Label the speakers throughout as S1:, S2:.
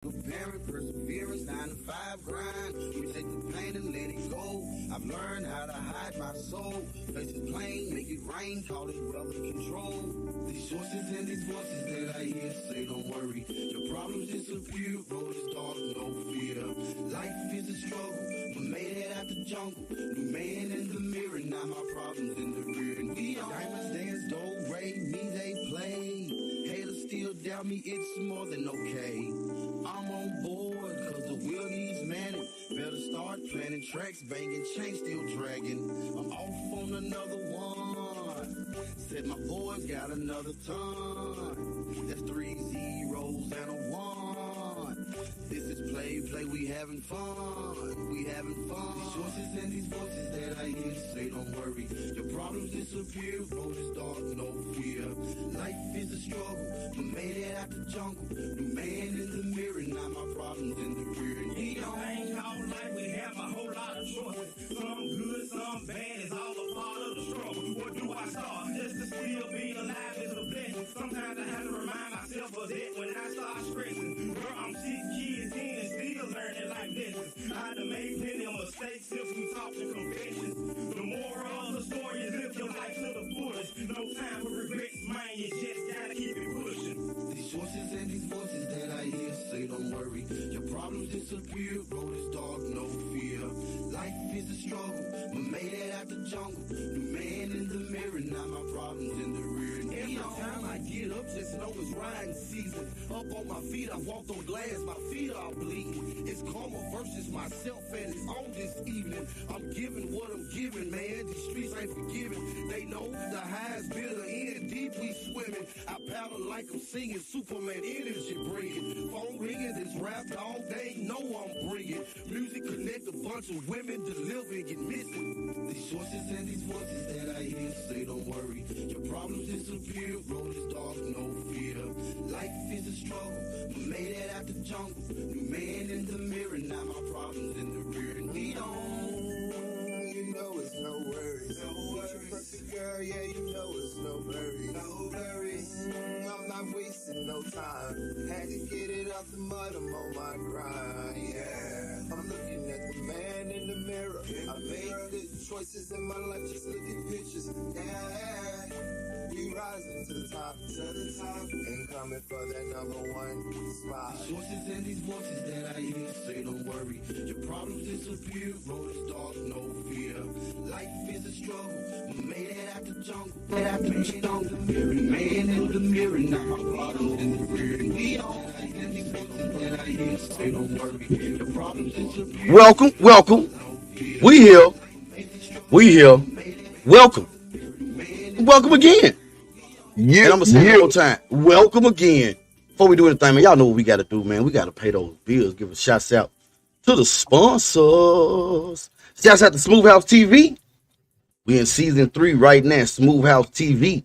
S1: Perseverance, 9 to 5 grind. We take the pain and let it go. I've learned how to hide my soul. Face it plain, make it rain, call it weather control. These sources and these voices that I hear say, don't worry, your problems disappear. Road is dark, no fear. Life is a struggle, but made it out the jungle. New man in the mirror, now my problems in the rear. And we on diamonds dance, do, re, me, they play. Haters still doubt me, it's more than okay. I'm on board, cause the wheel needs manning. Better start planning tracks, banging chains still dragging. I'm off on another one. Said my boys got another ton. That's 3 zeros and a 1. This is play, we having fun. We having fun. These choices and these voices that I hear say, don't worry, your problems disappear. Road is dark, no fear. Life is a struggle, but made it out the jungle. New man in the mirror, now my problems in the rear. And we don't hang all night, we have a whole lot of choices. Some good, some bad, it's all a part of the struggle. What do I start? Just to still be alive is a blessing. Sometimes I have to remind myself of that when I start stressing. Girl, I'm 6 kids in and still learning like lessons. I done made plenty of mistakes since we talked in confessions. The moral of the story is live your life to the fullest. No time for regrets, man, you just gotta keep it pushing. These choices and these voices that I hear say, don't worry, your problems disappear. Road is dark, no fear. Life is a struggle, but made it out the jungle. New man in the mirror, now my problems in the rear. And every time I get up, just know it's riding season. Up on my feet, I walked on glass, my feet are bleeding. It's karma versus myself, and it's on this evening. I'm giving what I'm giving, man. These streets ain't forgiving. They know the highs, bitter end, deep we swimming. I paddle like I'm singing, Superman energy bringing. Phone ringing, this rap dog, they ain't know I'm bringing. Music connect a bunch of women, deliver and get missing. These choices and these voices that I hear say, don't worry, your problems disappear. Road is dark, no fear. Life is a struggle, but made it out the jungle. New man in the mirror, now my problems in the rear. And we don't,
S2: you know it's no worries. No worries. Perfect girl, yeah, you know it's no worries. No worries. I'm not wasting no time. Had to get it out the mud, I'm on my grind, yeah. I'm looking at the man in the mirror. I made good choices in my life, just look at pictures, yeah. We rising to the top, ain't coming for that #1 spot.
S1: These choices and these voices that I hear say, don't worry, your problems disappear. Road is dark, no fear. Life is a struggle, but made it out the jungle. Man in the mirror, now my problems in the rear. And we all and these voices that I hear say, don't worry, your problems disappear.
S3: Welcome. We here. Welcome again. Yeah, and I'm gonna say it one more time. Welcome again. Before we do anything, man, y'all know what we gotta do, man. We gotta pay those bills. Give a shout out to the sponsors. Shouts out to SmooveHouseTV. We in season 3 right now. SmooveHouseTV.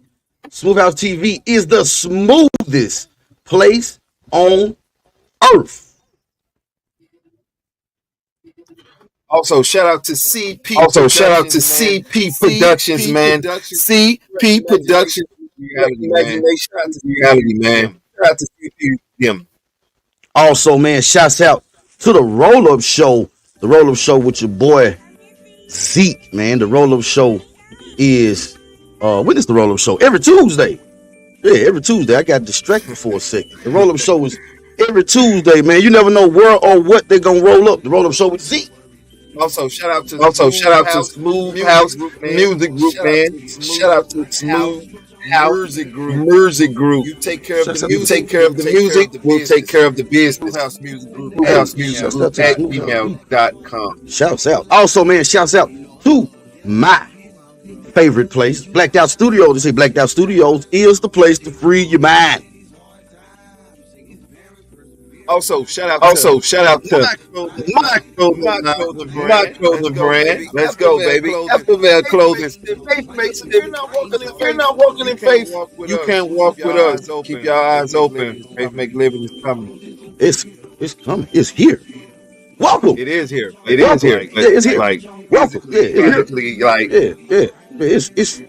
S3: SmooveHouseTV is the smoothest place on earth.
S2: Also, shout out to CP. Productions, man. CP Productions. Reality, man. Shout out to CP. Them.
S3: Also, man, shouts out to the roll-up show. The roll-up show with your boy Zeke, man. The roll-up show is when is the roll-up show? Every Tuesday. Yeah, every Tuesday. I got distracted for a second. The roll-up show is every Tuesday, man. You never know where or what they're gonna roll up. The roll-up show with Zeke.
S2: Also, shout out to Smooth House Music Group, man. Shout out to Smooth House Music Group. You take care of the music. We'll take care of the business. Smooth House Music Group. At gmail.com.
S3: Shouts out. Also, man, shouts out to my favorite place, Blacked Out Studios. They say Blacked Out Studios is the place to free your mind.
S2: Also, shout out to my clothing brand. Let's go, baby. Aftermath Clothing. If you're not walking in faith, you can't walk with us. Keep your eyes open. Faith Make Living is coming.
S3: It's coming. It's here. Welcome.
S2: It is here.
S3: It's here.
S2: Like
S3: welcome.
S2: physically, like
S3: It's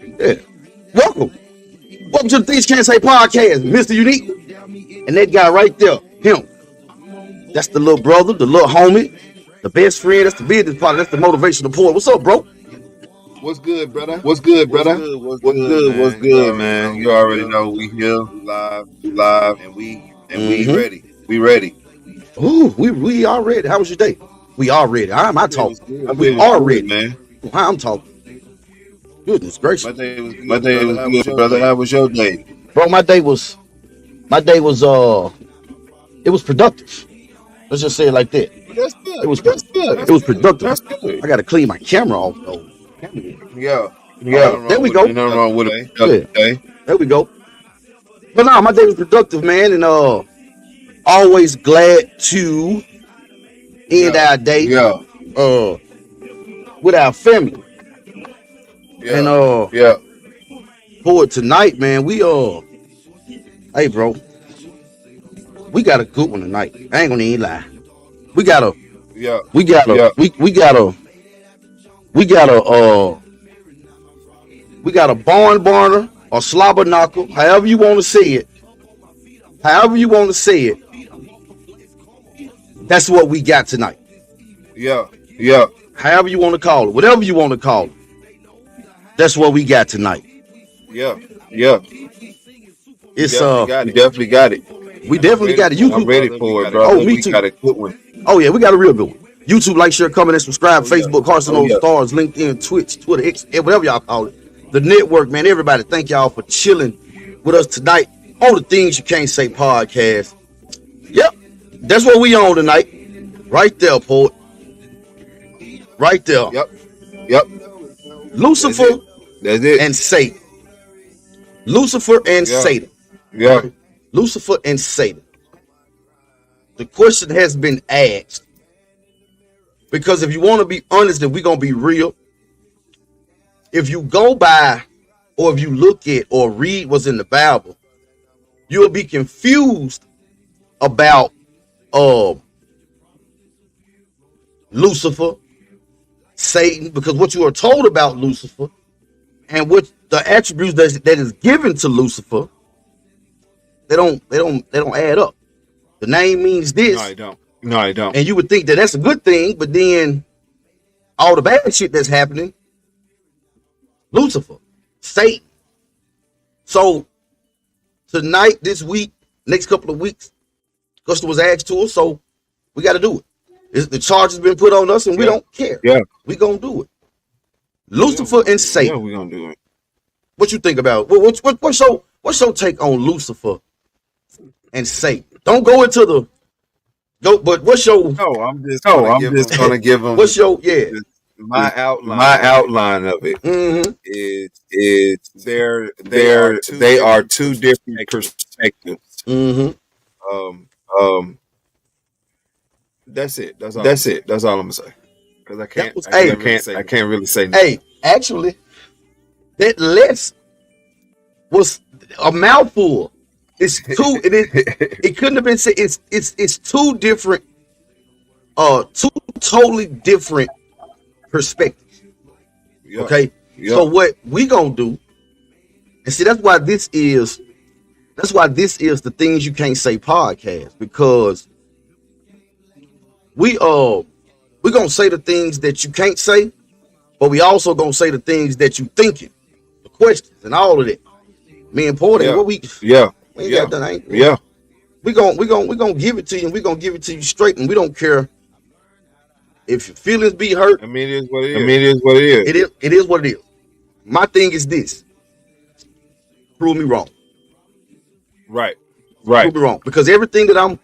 S3: welcome. Welcome to the Things Can't Say podcast, Mr. Unique, and that guy right there, him. That's the little brother, the little homie, the best friend. That's the business partner. That's the motivational point. What's up, bro?
S2: What's good, brother?
S4: What's good, brother?
S2: What's good, man? You already know we here, we live, and we ready. We ready.
S3: Ooh, we are ready. How was your day? We are ready. I'm talking. We are ready,
S2: man.
S3: I'm talking. Goodness gracious.
S2: My day was good, brother. How was your day?
S3: Bro, my day was it was productive. Let's just say it like that.
S2: That's good.
S3: It was
S2: good.
S3: It was productive.
S2: That's good.
S3: I gotta clean my camera off though.
S2: Yeah.
S3: There we go.
S2: Nothing wrong with it. Okay.
S3: There we go. But no, my day was productive, man, and always glad to end our day with our family. And for tonight, man, we hey bro, we got a good one tonight. I ain't gonna even lie. We got a barn burner or slobber knocker, however you want to say it. That's what we got tonight.
S2: Yeah.
S3: However you want to call it, whatever you want to call it. That's what we got tonight.
S2: Yeah.
S3: It's
S2: we definitely got it.
S3: We definitely got it.
S2: I'm ready for it, bro.
S3: Oh, me too.
S2: Got a good one.
S3: Oh yeah, we got a real good one. YouTube, like, share, comment, and subscribe. Facebook, Carson Stars, LinkedIn, Twitch, Twitter, X, whatever y'all call it. The network, man. Everybody, thank y'all for chilling with us tonight on the Things You Can't Say podcast. Yep, that's what we on tonight. Right there, poet. Right there.
S2: Yep.
S3: Lucifer.
S2: That's it.
S3: And Satan. Lucifer and Satan.
S2: Yeah.
S3: Lucifer and Satan. The question has been asked. Because if you want to be honest, and we're going to be real, if you go by or if you look at or read what's in the Bible, you'll be confused about Lucifer, Satan, because what you are told about Lucifer and what the attributes that is given to Lucifer, they don't add up. The name means this.
S2: No, I don't.
S3: And you would think that that's a good thing, but then all the bad shit that's happening, Lucifer, Satan. So tonight, this week, next couple of weeks, question was asked to us, so we got to do it. The charge has been put on us, and we don't care.
S2: Yeah,
S3: we gonna do it. Lucifer and Satan.
S2: Yeah, we gonna do it.
S3: What you think about it? What's your take on Lucifer and Satan? Don't go into the but what's your?
S2: I'm just gonna give them.
S3: What's your
S2: my outline of it is they are two different perspectives. That's it. That's all I'm gonna say. Because I can't really say nothing.
S3: Hey, actually, that list was a mouthful. It's two. It couldn't have been said. It's two different, two totally different perspectives.
S2: Yeah.
S3: Okay. Yeah. So what we gonna do? And see, that's why this is the Things You Can't Say podcast, because we're gonna say the things that you can't say, but we also gonna say the things that you thinking, the questions and all of that. Me and Porter, what we ain't got done, ain't we?
S2: Yeah.
S3: We gonna give it to you, and we gonna give it to you straight, and we don't care if your feelings be hurt.
S2: I mean, it is what it is.
S3: It is what it is. My thing is this: prove me wrong.
S2: Right.
S3: Prove me wrong, because everything that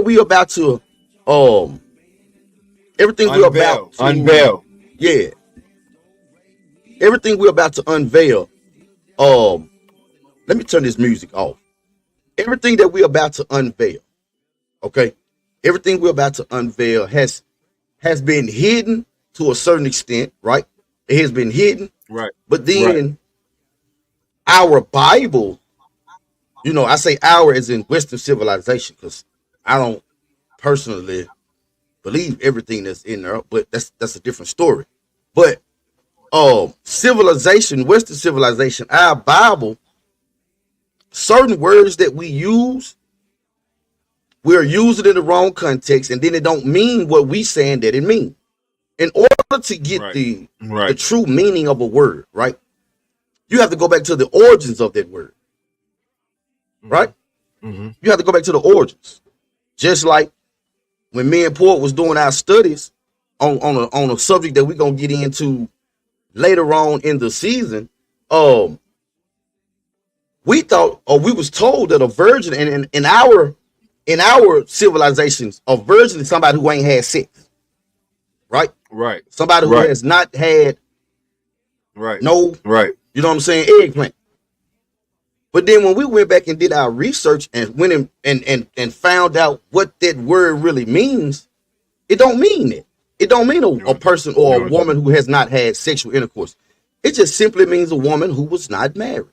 S3: we about to unveil. Yeah. Everything we're about to unveil. Let me turn this music off. Everything that we're about to unveil, okay? Everything we're about to unveil has been hidden to a certain extent, right? It has been hidden.
S2: Right.
S3: But then our Bible, I say our as in Western civilization, because I don't personally believe everything that's in there, but that's a different story. But civilization, Western civilization, our Bible, certain words that we use we're using it in the wrong context, and then it don't mean what we saying that it means. In order to get the true meaning of a word, right, you have to go back to the origins of that word, right? You have to go back to the origins. Just like when me and Port was doing our studies on a subject that we're gonna get into later on in the season, we thought, or we was told, that a virgin, and in our civilizations, a virgin is somebody who ain't had sex, right?
S4: Right.
S3: Somebody who has not had you know what I'm saying, eggplant. But then when we went back and did our research and went in and found out what that word really means, it don't mean that. It don't mean a person or a woman who has not had sexual intercourse. It just simply means a woman who was not married.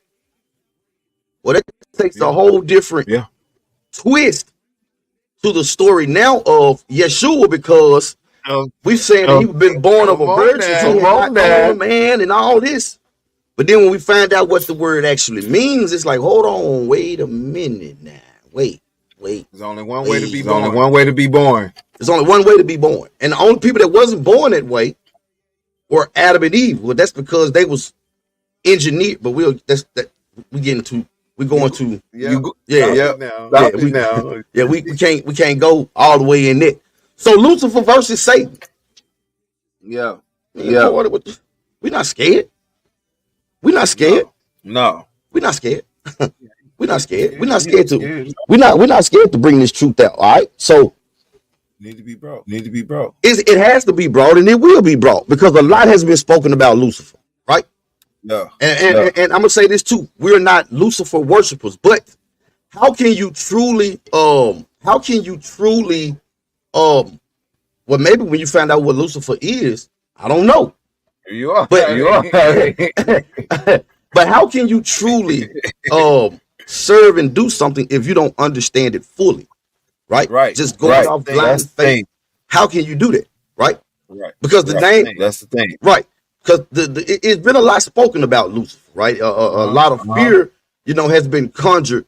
S3: Well, that takes a whole different twist to the story now of Yeshua, because we've saying that he been born of a virgin, so he not a man and all this. But then when we find out what the word actually means, it's like, hold on, wait a minute now. Wait.
S4: There's only one way to be born. There's only one way to be born.
S3: There's only one way to be born. And the only people that wasn't born that way were Adam and Eve. Well, that's because they was engineered, but we can't go all the way in there. So Lucifer versus Satan.
S4: Yeah.
S3: We're not scared. We're not scared.
S4: No.
S3: We're not scared. We're not scared. We're not scared to. We're not scared to bring this truth out. All right. So
S4: need to be brought.
S3: It has to be brought, and it will be brought, because a lot has been spoken about Lucifer. Right.
S4: No.
S3: And I'm gonna say this too. We're not Lucifer worshipers, but how can you truly well, maybe when you find out what Lucifer is, I don't know.
S4: You are.
S3: But how can you truly serve and do something if you don't understand it fully? Right. Just going off blind faith. How can you do that? Right. Because the name.
S4: That's the thing.
S3: Right. Because it's been a lot spoken about Lucifer. Right. A lot of fear, has been conjured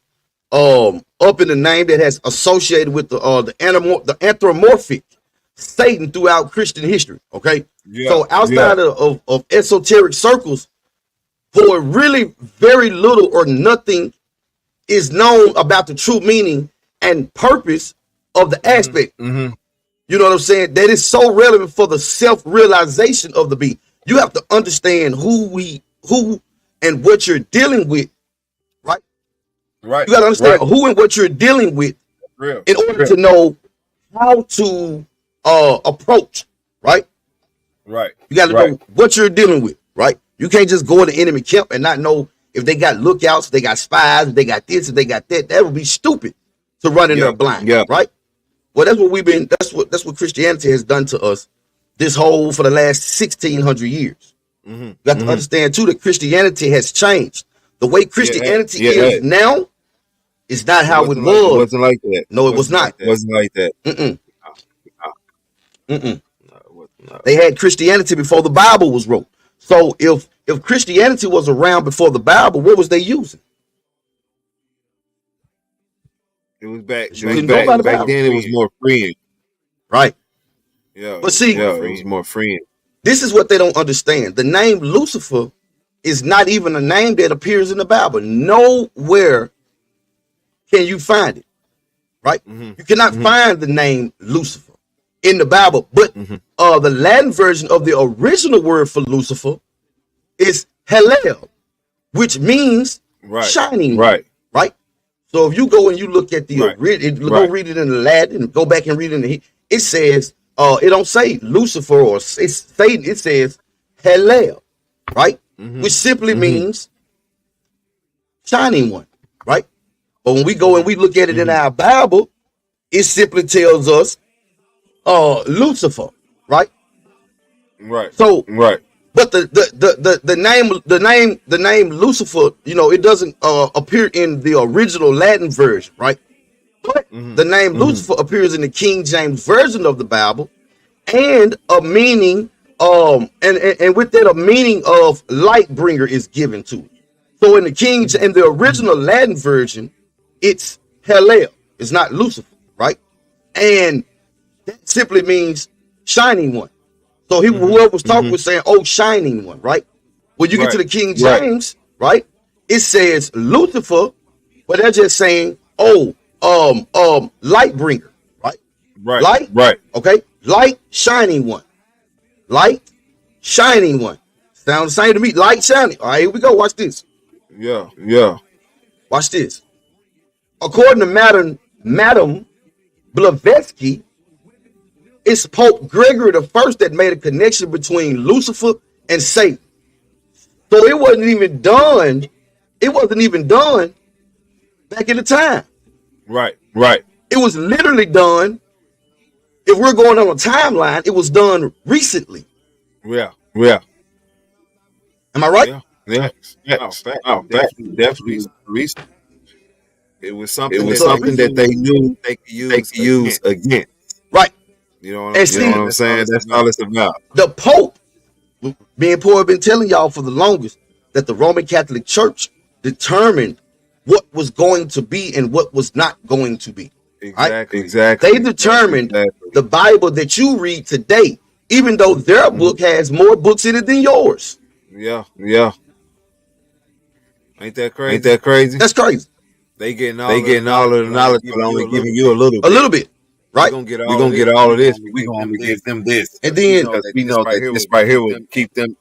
S3: up in the name that has associated with the anthropomorphic Satan throughout Christian history. Okay. So outside of esoteric circles, for really very little or nothing is known about the true meaning and purpose of the aspect. You know what I'm saying? That is so relevant for the self-realization of the being. You have to understand who and what you're dealing with, right? You got to understand who and what you're dealing with in order to know how to approach, right? You got to know what you're dealing with, right? You can't just go in the enemy camp and not know if they got lookouts, if they got spies, if they got this, if they got that. That would be stupid to run in there blind, right? Well, that's what that's what Christianity has done to us for the last 1,600 years. You got to understand too that Christianity has changed. The way Christianity is now is not how it was.
S4: It wasn't like that.
S3: No, it was not.
S4: It wasn't like that.
S3: They had Christianity before the Bible was wrote. So if Christianity was around before the Bible, what was they using?
S4: It was back then. It was more freeing,
S3: right?
S4: But see, it was more freeing.
S3: This is what they don't understand. The name Lucifer is not even a name that appears in the Bible. Nowhere can you find it, right? You cannot find the name Lucifer in the Bible, but the Latin version of the original word for Lucifer is Hallel, which means shining, right? So if you go and you look at the go read it in the Latin, and go back and read it in it says it don't say Lucifer or it's Satan, it says Hallel, right? Which simply means shining one, right? But when we go and we look at it in our Bible, it simply tells us Lucifer, right? So but the name Lucifer, it doesn't appear in the original Latin version, right? But the name Lucifer appears in the King James version of the Bible, and a meaning and with that a meaning of light bringer is given to it. So in the original Latin version, it's Hallel. It's not Lucifer, right? And that simply means shining one. So whoever was talking was saying, oh, shining one, right? When you get to the King James, right, it says Lucifer, but they're just saying, oh, light bringer, right? Light, okay? Light, shining one. Light, shining one. Sounds the same to me. Light, shining. All right, here we go. Watch this.
S4: Yeah.
S3: Watch this. According to Madam Blavatsky, it's Pope Gregory the First that made a connection between Lucifer and Satan. So it wasn't even done. It wasn't even done back in the time.
S4: Right.
S3: It was literally done. If we're going on a timeline, it was done recently.
S4: Yeah.
S3: Am I right?
S4: Yeah. Definitely recent. It was something that they knew they could use again.
S3: Right.
S4: You know what I'm saying? That's all it's about.
S3: The Pope, me and Paul have been telling y'all for the longest that the Roman Catholic Church determined what was going to be and what was not going to be.
S4: Exactly.
S3: They determined the Bible that you read today, even though their book has more books in it than yours.
S4: Yeah. Ain't that crazy?
S3: That's crazy.
S4: They getting all of the knowledge, but only giving you a little bit.
S3: Right?
S4: We're gonna get all of this. We're gonna give them this.
S3: And then
S4: we know that this right here will keep them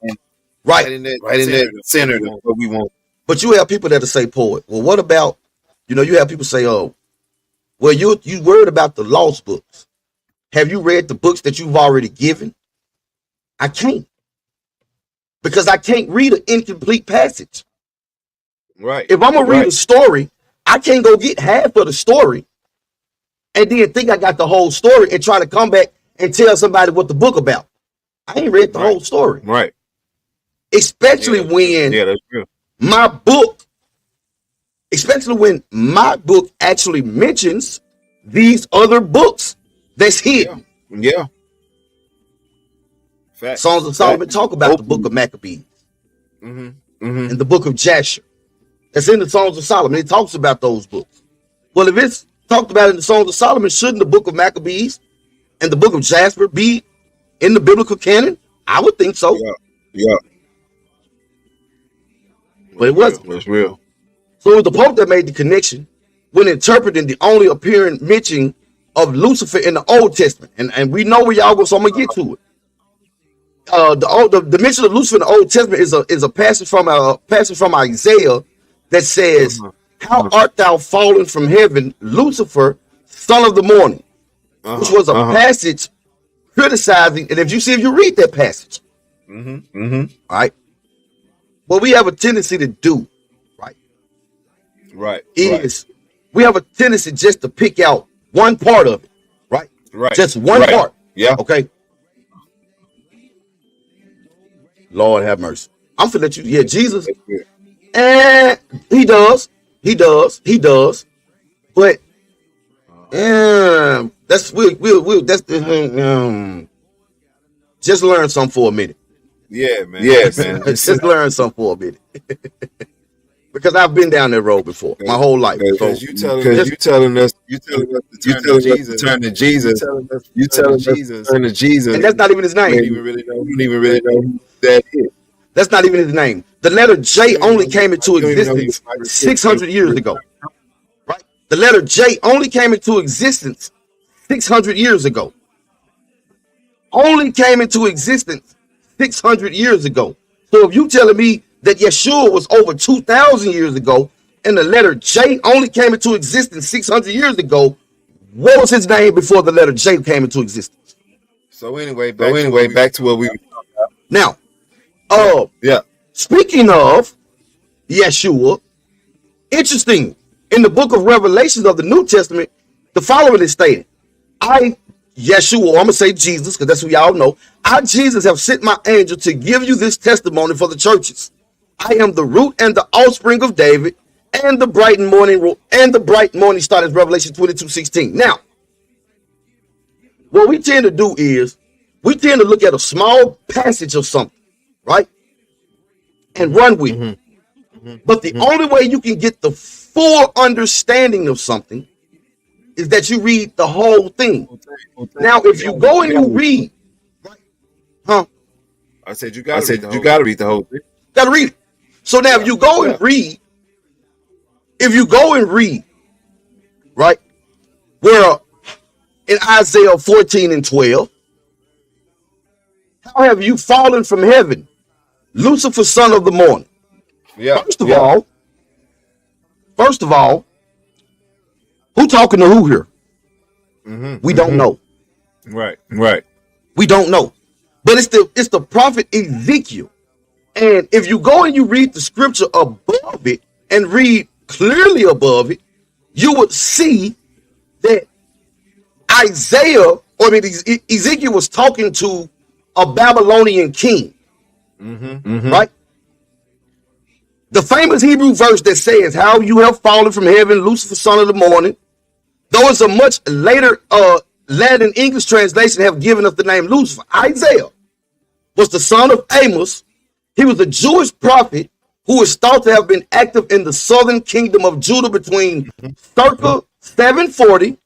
S4: right in that center of what we want.
S3: But you have people that say, poet, well, what about, you have people say, oh, well, you worried about the lost books. Have you read the books that you've already given? I can't. Because I can't read an incomplete passage.
S4: Right.
S3: If I'm going to read a story, I can't go get half of the story and then think I got the whole story and try to come back and tell somebody what the book about. I ain't read the whole story.
S4: Right.
S3: Especially when
S4: that's true.
S3: my book actually mentions these other books that's hidden.
S4: Yeah. Facts.
S3: Songs of Solomon talk about the book of Maccabees and the book of Jasher. That's in the Songs of Solomon. It talks about those books. Well, if it's talked about in the Songs of Solomon, shouldn't the book of Maccabees and the book of Jasher be in the biblical canon? I would think so.
S4: Yeah.
S3: But it wasn't.
S4: It's real.
S3: So it was the Pope that made the connection when interpreting the only appearing mention of Lucifer in the Old Testament. And we know where y'all go, so I'm going to get to it. The mention of Lucifer in the Old Testament is a passage from Isaiah that says, how art thou fallen from heaven, Lucifer, son of the morning? Which was a passage criticizing, and if you read that passage, all right, what we have a tendency to do, is we have a tendency just to pick out one part of it, right? Just one part.
S4: Yeah.
S3: Okay. Lord have mercy. I'm finna let you. Yeah, Jesus. And he does. But that's we'll that's just learn something for a minute.
S4: Yeah, man.
S3: Just learn something for a minute. Because I've been down that road before my whole life.
S4: Because you telling us to turn to Jesus. You telling us to turn to Jesus.
S3: And that's not even his name.
S4: You don't even really know who that is.
S3: That's not even his name. The letter J only came into existence 600 years ago. Right? The letter J only came into existence 600 years ago. Only came into existence 600 years ago. So if you telling me that Yeshua was over 2,000 years ago and the letter J only came into existence 600 years ago, what was his name before the letter J came into existence?
S4: So anyway, back to what we were talking about.
S3: Now, speaking of Yeshua, interesting, in the book of Revelations of the New Testament, the following is stated. Yeshua, I'm going to say Jesus, because that's who y'all know. I, Jesus, have sent my angel to give you this testimony for the churches. I am the root and the offspring of David, and the bright morning star is Revelation 22:16. Now, what we tend to do is we tend to look at a small passage of something, right? And run with it. But the only way you can get the full understanding of something is that you read the whole thing. Now, if you go and you read,
S4: I said you gotta read the whole thing.
S3: Gotta read it. So now, if you go and read, right, where in Isaiah 14 and 12, how have you fallen from heaven, Lucifer, son of the morning?
S4: Yeah.
S3: First of all, who talking to who here? We don't know.
S4: Right.
S3: We don't know. But it's the prophet Ezekiel. And if you go and you read the scripture above it and read clearly above it, you would see that Ezekiel was talking to a Babylonian king. Right? The famous Hebrew verse that says, how you have fallen from heaven, Lucifer, son of the morning. Though it's a much later Latin English translation have given us the name Lucifer. Isaiah was the son of Amos. He was a Jewish prophet who is thought to have been active in the southern kingdom of Judah between circa 740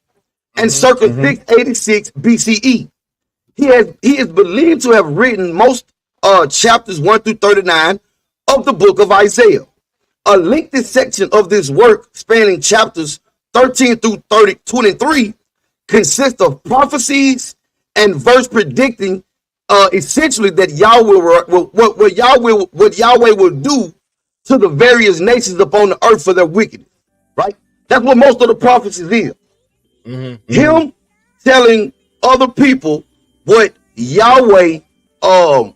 S3: and circa 686 BCE. He is believed to have written most chapters 1 through 39 of the book of Isaiah. A lengthy section of this work, spanning chapters 13 through 23, consists of prophecies and verse predicting essentially that what Yahweh will do to the various nations upon the earth for their wickedness. Right? That's what most of the prophecies is. Him telling other people what Yahweh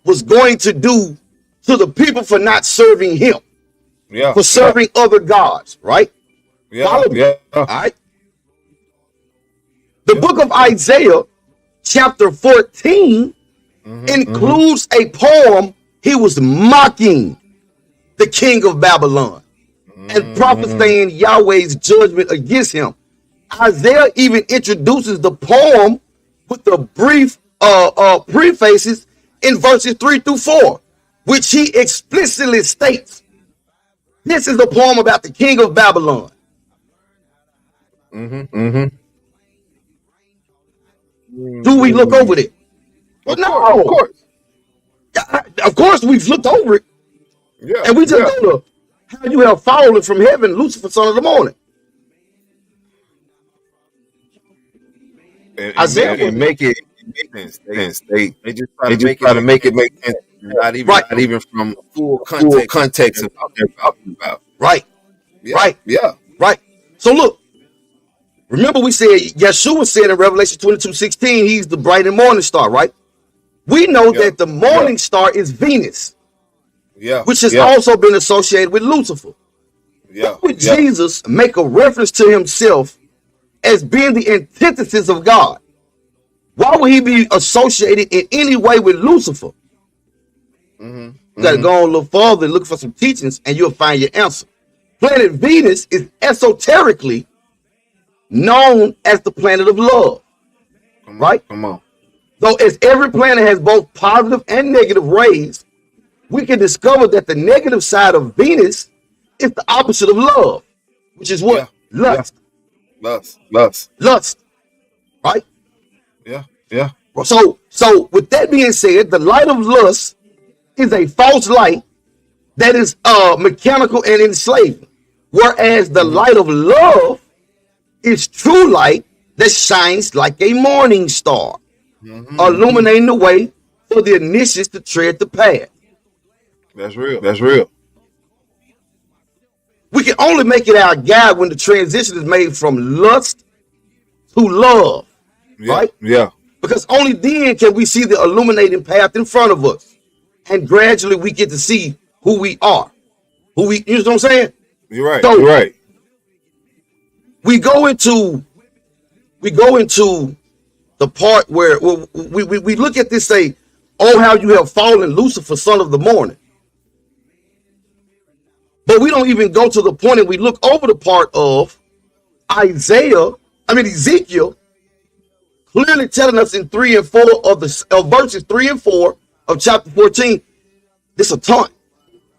S3: was going to do to the people for not serving him, for serving other gods, right? Follow me. All right. The book of Isaiah, chapter 14, includes a poem. He was mocking the king of Babylon and prophesying Yahweh's judgment against him. Isaiah even introduces the poem with the brief prefaces in verses 3 through 4, which he explicitly states, this is a poem about the king of Babylon. Do we look over it? No, of course we've looked over it. And we just go to how you have fallen from heaven, Lucifer, son of the morning.
S4: And make it sense. They just try to make it make sense. Not even from full context of what they're talking about.
S3: Right. So look, remember we said Yeshua said in Revelation 22:16, he's the bright and morning star, right? We know that the morning star is Venus, which has also been associated with Lucifer. Why would Jesus make a reference to himself as being the antithesis of God? Why would he be associated in any way with Lucifer? You got to go on a little further and look for some teachings and you'll find your answer. Planet Venus is esoterically known as the planet of love. Right?
S4: Come on.
S3: Though as every planet has both positive and negative rays, we can discover that the negative side of Venus is the opposite of love, which is what? Lust. Lust. Right?
S4: Yeah.
S3: So with that being said, the light of lust is a false light that is mechanical and enslaving, whereas the light of love is true light that shines like a morning star, illuminating the way for the initiates to tread the path.
S4: That's real.
S3: We can only make it our guide when the transition is made from lust to love, right?
S4: Yeah.
S3: Because only then can we see the illuminating path in front of us. And gradually we get to see who we are. You know what I'm saying?
S4: You're right.
S3: So
S4: you're right.
S3: We go into the part where we look at this, say, oh, how you have fallen, Lucifer, son of the morning. But we don't even go to the point and we look over the part of Ezekiel, clearly telling us in 3 and 4 of verses 3 and 4 of chapter 14, this is a taunt.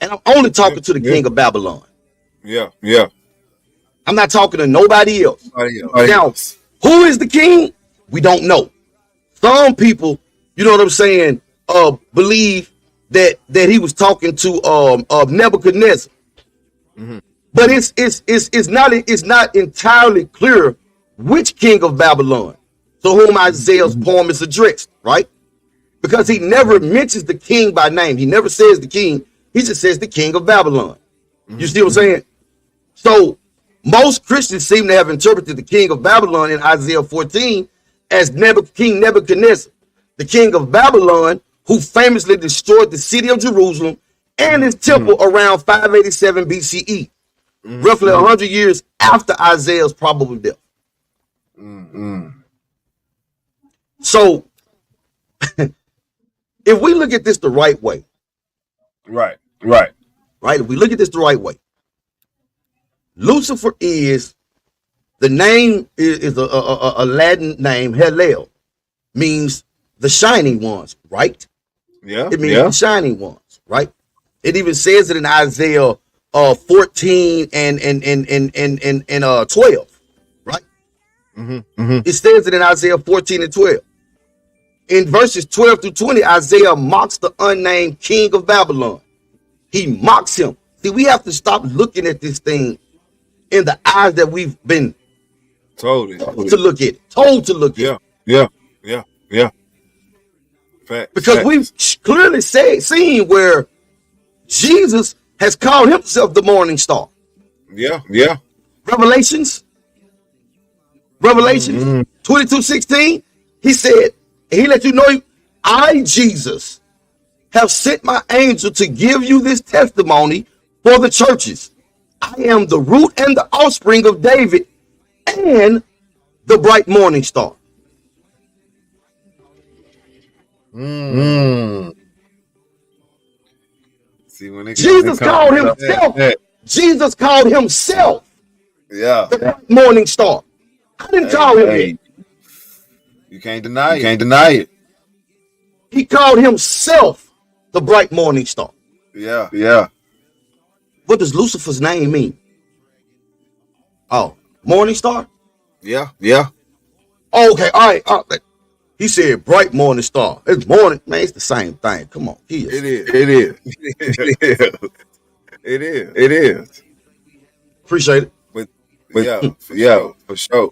S3: And I'm only talking to the king of Babylon.
S4: Yeah.
S3: I'm not talking to nobody else. Now, Who is the king? We don't know. Some people, you know what I'm saying, believe that he was talking to Nebuchadnezzar. But it's not entirely clear which king of Babylon to whom Isaiah's poem is addressed, right? Because he never mentions the king by name. He never says the king. He just says the king of Babylon. You see what I'm saying? So most Christians seem to have interpreted the king of Babylon in Isaiah 14 as King Nebuchadnezzar, the king of Babylon, who famously destroyed the city of Jerusalem and his temple around 587 BCE, roughly 100 years after Isaiah's probable death. So, if we look at this the right way,
S4: Right.
S3: if we look at this the right way, Lucifer is, the name is a Latin name, Hellel, means the shining ones, right?
S4: Yeah.
S3: It means the shining ones, right? It even says it in Isaiah 14 and 12, right? It says it in Isaiah 14 and 12. In verses 12 through 20, Isaiah mocks the unnamed king of Babylon. He mocks him. See, we have to stop looking at this thing in the eyes that we've been told to look at it. Yeah. Because we've clearly seen where Jesus has called himself the morning star.
S4: Yeah.
S3: Revelations 22:16, he said, he let you know, I, Jesus, have sent my angel to give you this testimony for the churches. I am the root and the offspring of David and the bright morning star.
S4: See, when
S3: Jesus called himself. Jesus called himself the bright morning star. I didn't call him that.
S4: You can't deny it.
S3: He called himself the bright morning star.
S4: Yeah.
S3: What does Lucifer's name mean? Oh, morning star?
S4: Yeah.
S3: Okay, all right. He said bright morning star. It's morning. Man, it's the same thing. Come on.
S4: It is.
S3: Appreciate it.
S4: But yeah, for sure.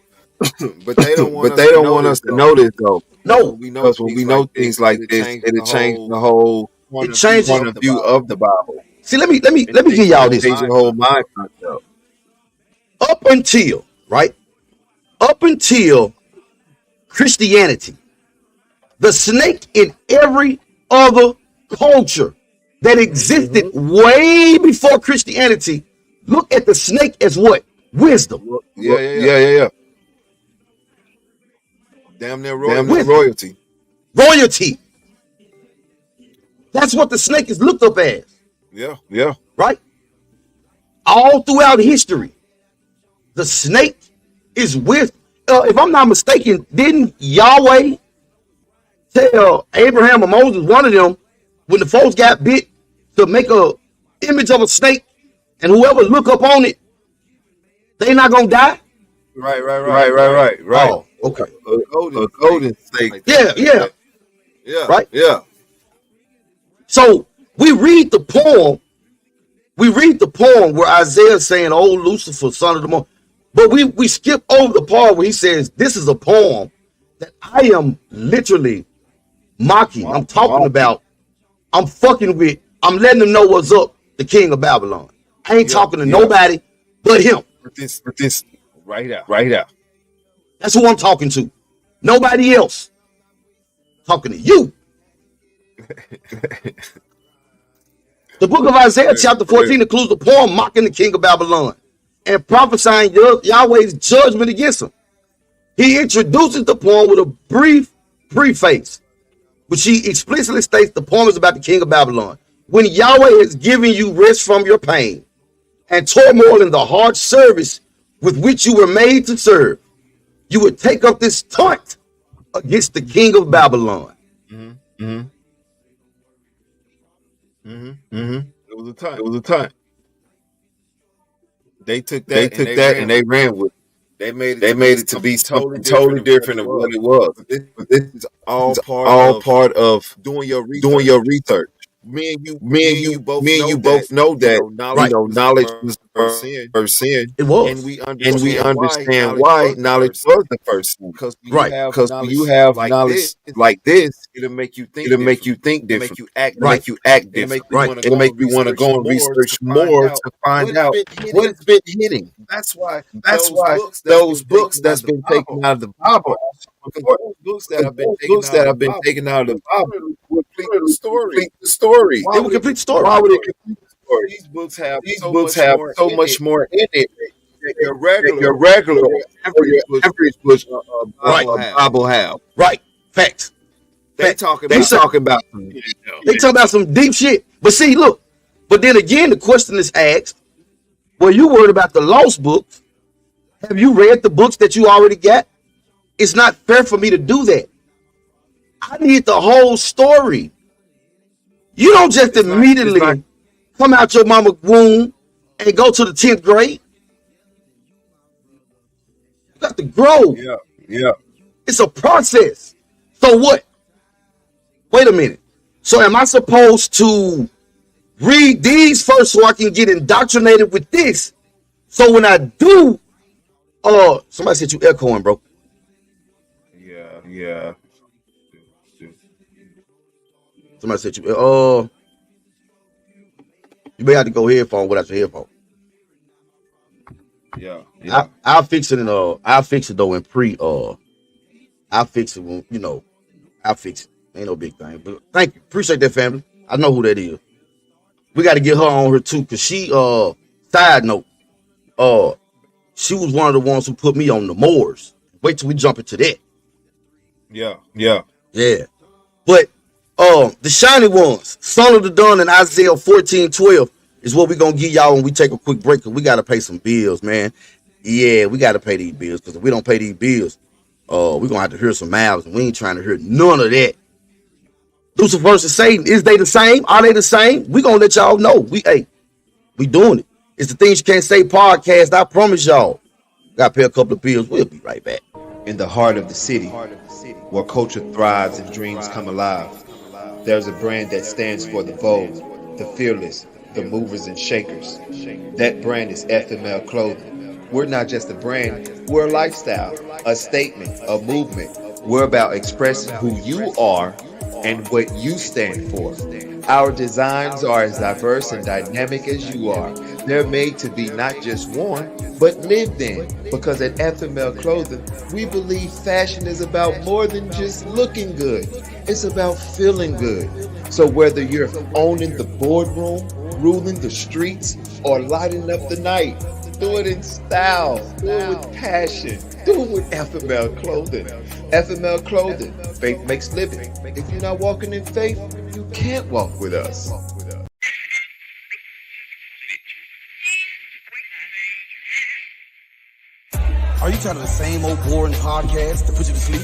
S4: But they don't want us to know this though.
S3: No,
S4: because when we know things like this, it'll change the whole point of view of the Bible.
S3: See, let me give y'all this.
S4: Change the whole mind concept.
S3: Up until Christianity, the snake in every other culture that existed way before Christianity, look at the snake as what? Wisdom.
S4: Yeah. Damn near royalty.
S3: Royalty. That's what the snake is looked up as.
S4: Yeah.
S3: Right? All throughout history, the snake is with. If I'm not mistaken, didn't Yahweh tell Abraham or Moses, one of them, when the folks got bit, to make a image of a snake, and whoever look up on it, they not gonna die?
S4: Right.
S3: Oh, okay.
S4: A golden snake.
S3: Yeah. Right?
S4: Yeah.
S3: So we read the poem where Isaiah is saying, "Oh, Lucifer, son of the morning." But we skip over the part where he says, "This is a poem that I am literally mocking. I'm talking about. I'm fucking with. I'm letting them know what's up. The king of Babylon. I ain't talking to nobody but him.
S4: But this right out.
S3: That's who I'm talking to. Nobody else. Talking to you." The book of Isaiah, chapter 14, includes the poem mocking the king of Babylon and prophesying Yahweh's judgment against him. He introduces the poem with a brief preface, which he explicitly states the poem is about the king of Babylon. When Yahweh is giving you rest from your pain and turmoil in the hard service with which you were made to serve, you would take up this taunt against the king of Babylon.
S4: It was a taunt. They took that and they ran with it. They made it to be something totally different than what it was. But this is all part of doing your research. Me and you both know that knowledge was the first sin.
S3: It was.
S4: And we understand why knowledge was the first sin. Because when you have knowledge like this, it'll make you think different. Make you act different. It'll make you want to go and research more to find out what's been hitting. That's why those books that's been taken out of the Bible, books that have been taken out of the Bible, would complete the story.
S3: It would complete the story.
S4: Why would it complete the story? These books have so much more in it that your regular average Bible have.
S3: Right. Facts.
S4: They talking about
S3: some deep shit. But see, look. But then again, the question is asked: well, you worried about the lost books? Have you read the books that you already got? It's not fair for me to do that. I need the whole story. You don't just immediately come out your mama's womb and go to the 10th grade. You got to grow.
S4: Yeah.
S3: It's a process. So what? Wait a minute. So am I supposed to read these first so I can get indoctrinated with this? So when I do, somebody said you echoing, bro.
S4: Yeah.
S3: Somebody said you may have to go headphone without your headphone.
S4: Yeah.
S3: I'll fix it I'll fix it though in I'll fix it when, I'll fix it. Ain't no big thing. But thank you. Appreciate that, family. I know who that is. We got to get her on her too, cause she side note, she was one of the ones who put me on the Moors. Wait till we jump into that.
S4: Yeah.
S3: But the shiny ones, Son of the Dawn and Isaiah 14:12 is what we're gonna give y'all when we take a quick break, because we gotta pay some bills, man. Yeah, we gotta pay these bills, because if we don't pay these bills, we're gonna have to hear some mouths, and we ain't trying to hear none of that. Lucifer versus Satan, is they the same? Are they the same? We gonna let y'all know. We doing it. It's the Things You Can't Say podcast. I promise y'all. Gotta pay a couple of bills. We'll be right back.
S5: In the heart of the city, where culture thrives and dreams come alive, there's a brand that stands for the bold, the fearless, the movers and shakers. That brand is FML Clothing. We're not just a brand, we're a lifestyle, a statement, a movement. We're about expressing who you are and what you stand for. Our designs are as diverse and dynamic as you are. They're made to be not just worn, but lived in. Because at FML Clothing, we believe fashion is about more than just looking good. It's about feeling good. So whether you're owning the boardroom, ruling the streets, or lighting up the night, do it in style, do it with passion, do it with FML Clothing. FML Clothing, faith makes living. If you're not walking in faith, you can't walk with us.
S1: Are you tired of the same old boring podcast to put you to sleep?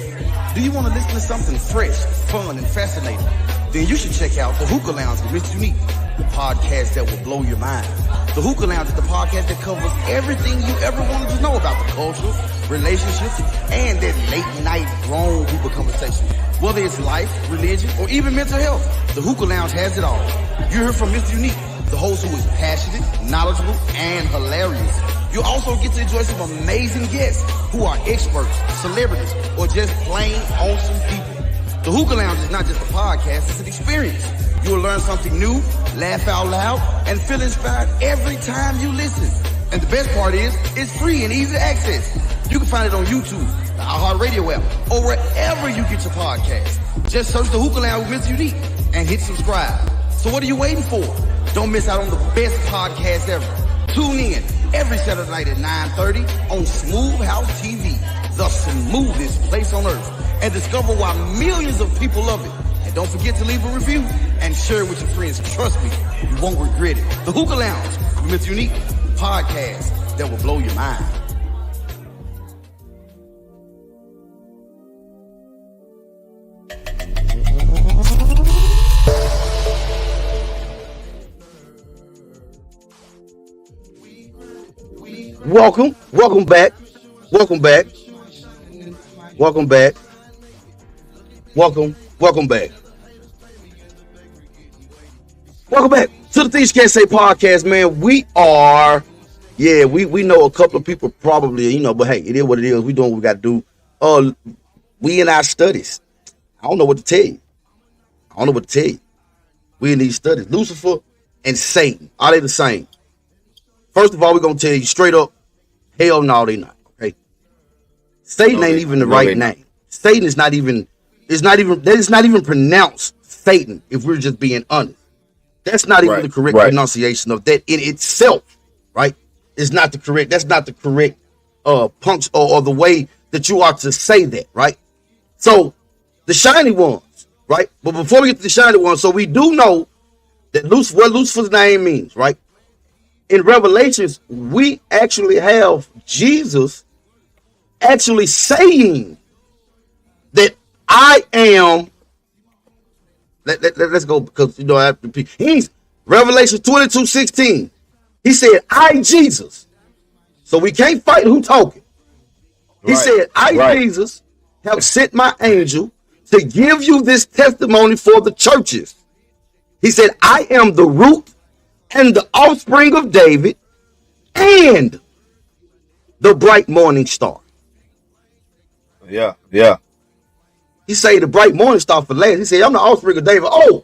S1: Do you want to listen to something fresh, fun, and fascinating? Then you should check out the Hookah Lounge with Mr. Unique, the podcast that will blow your mind. The Hookah Lounge is the podcast that covers everything you ever wanted to know about the culture, relationships, and that late night grown Hookah conversation. Whether it's life, religion, or even mental health, the Hookah Lounge has it all. You heard from Mr. Unique, the host who is passionate, knowledgeable, and hilarious. You also get to enjoy some amazing guests who are experts, celebrities, or just plain awesome people. The Hookah Lounge is not just a podcast, it's an experience. You'll learn something new, laugh out loud, and feel inspired every time you listen. And the best part is, it's free and easy to access. You can find it on YouTube, the iHeartRadio app, or wherever you get your podcast. Just search the Hookah Lounge with Mr. Unique and hit subscribe. So what are you waiting for? Don't miss out on the best podcast ever. Tune in every Saturday night at 9:30 on SmooveHouseTV, the smoothest place on earth, and discover why millions of people love it. And don't forget to leave a review and share it with your friends. Trust me, you won't regret it. The Hookah Lounge with Mr. Unique, podcast that will blow your mind.
S3: Welcome back Welcome back. Welcome back. Welcome back. Welcome back to the Things Can't Say podcast, man. We are, we know a couple of people probably, but hey, it is what it is. We doing what we got to do. We in our studies. I don't know what to tell you. We in these studies. Lucifer and Satan, are they the same? First of all, we're going to tell you straight up, hell no, they not. Okay. Satan ain't even the right name. Satan is not even pronounced Satan, if we're just being honest. That's not even the correct pronunciation of that in itself, right? That's not the correct punch or the way that you are to say that, right? So the shiny ones, right? But before we get to the shiny ones, so we do know that what Lucifer's name means, right? In Revelations, we actually have Jesus actually saying that I am. Let's go, because I have to repeat. He's Revelation 22:16. He said, I Jesus. So we can't fight who talking. He said, I Jesus have sent my angel to give you this testimony for the churches. He said, I am the root and the offspring of David and the bright morning star.
S4: Yeah.
S3: He said the bright morning star for last. He said, I'm the offspring of David. Oh,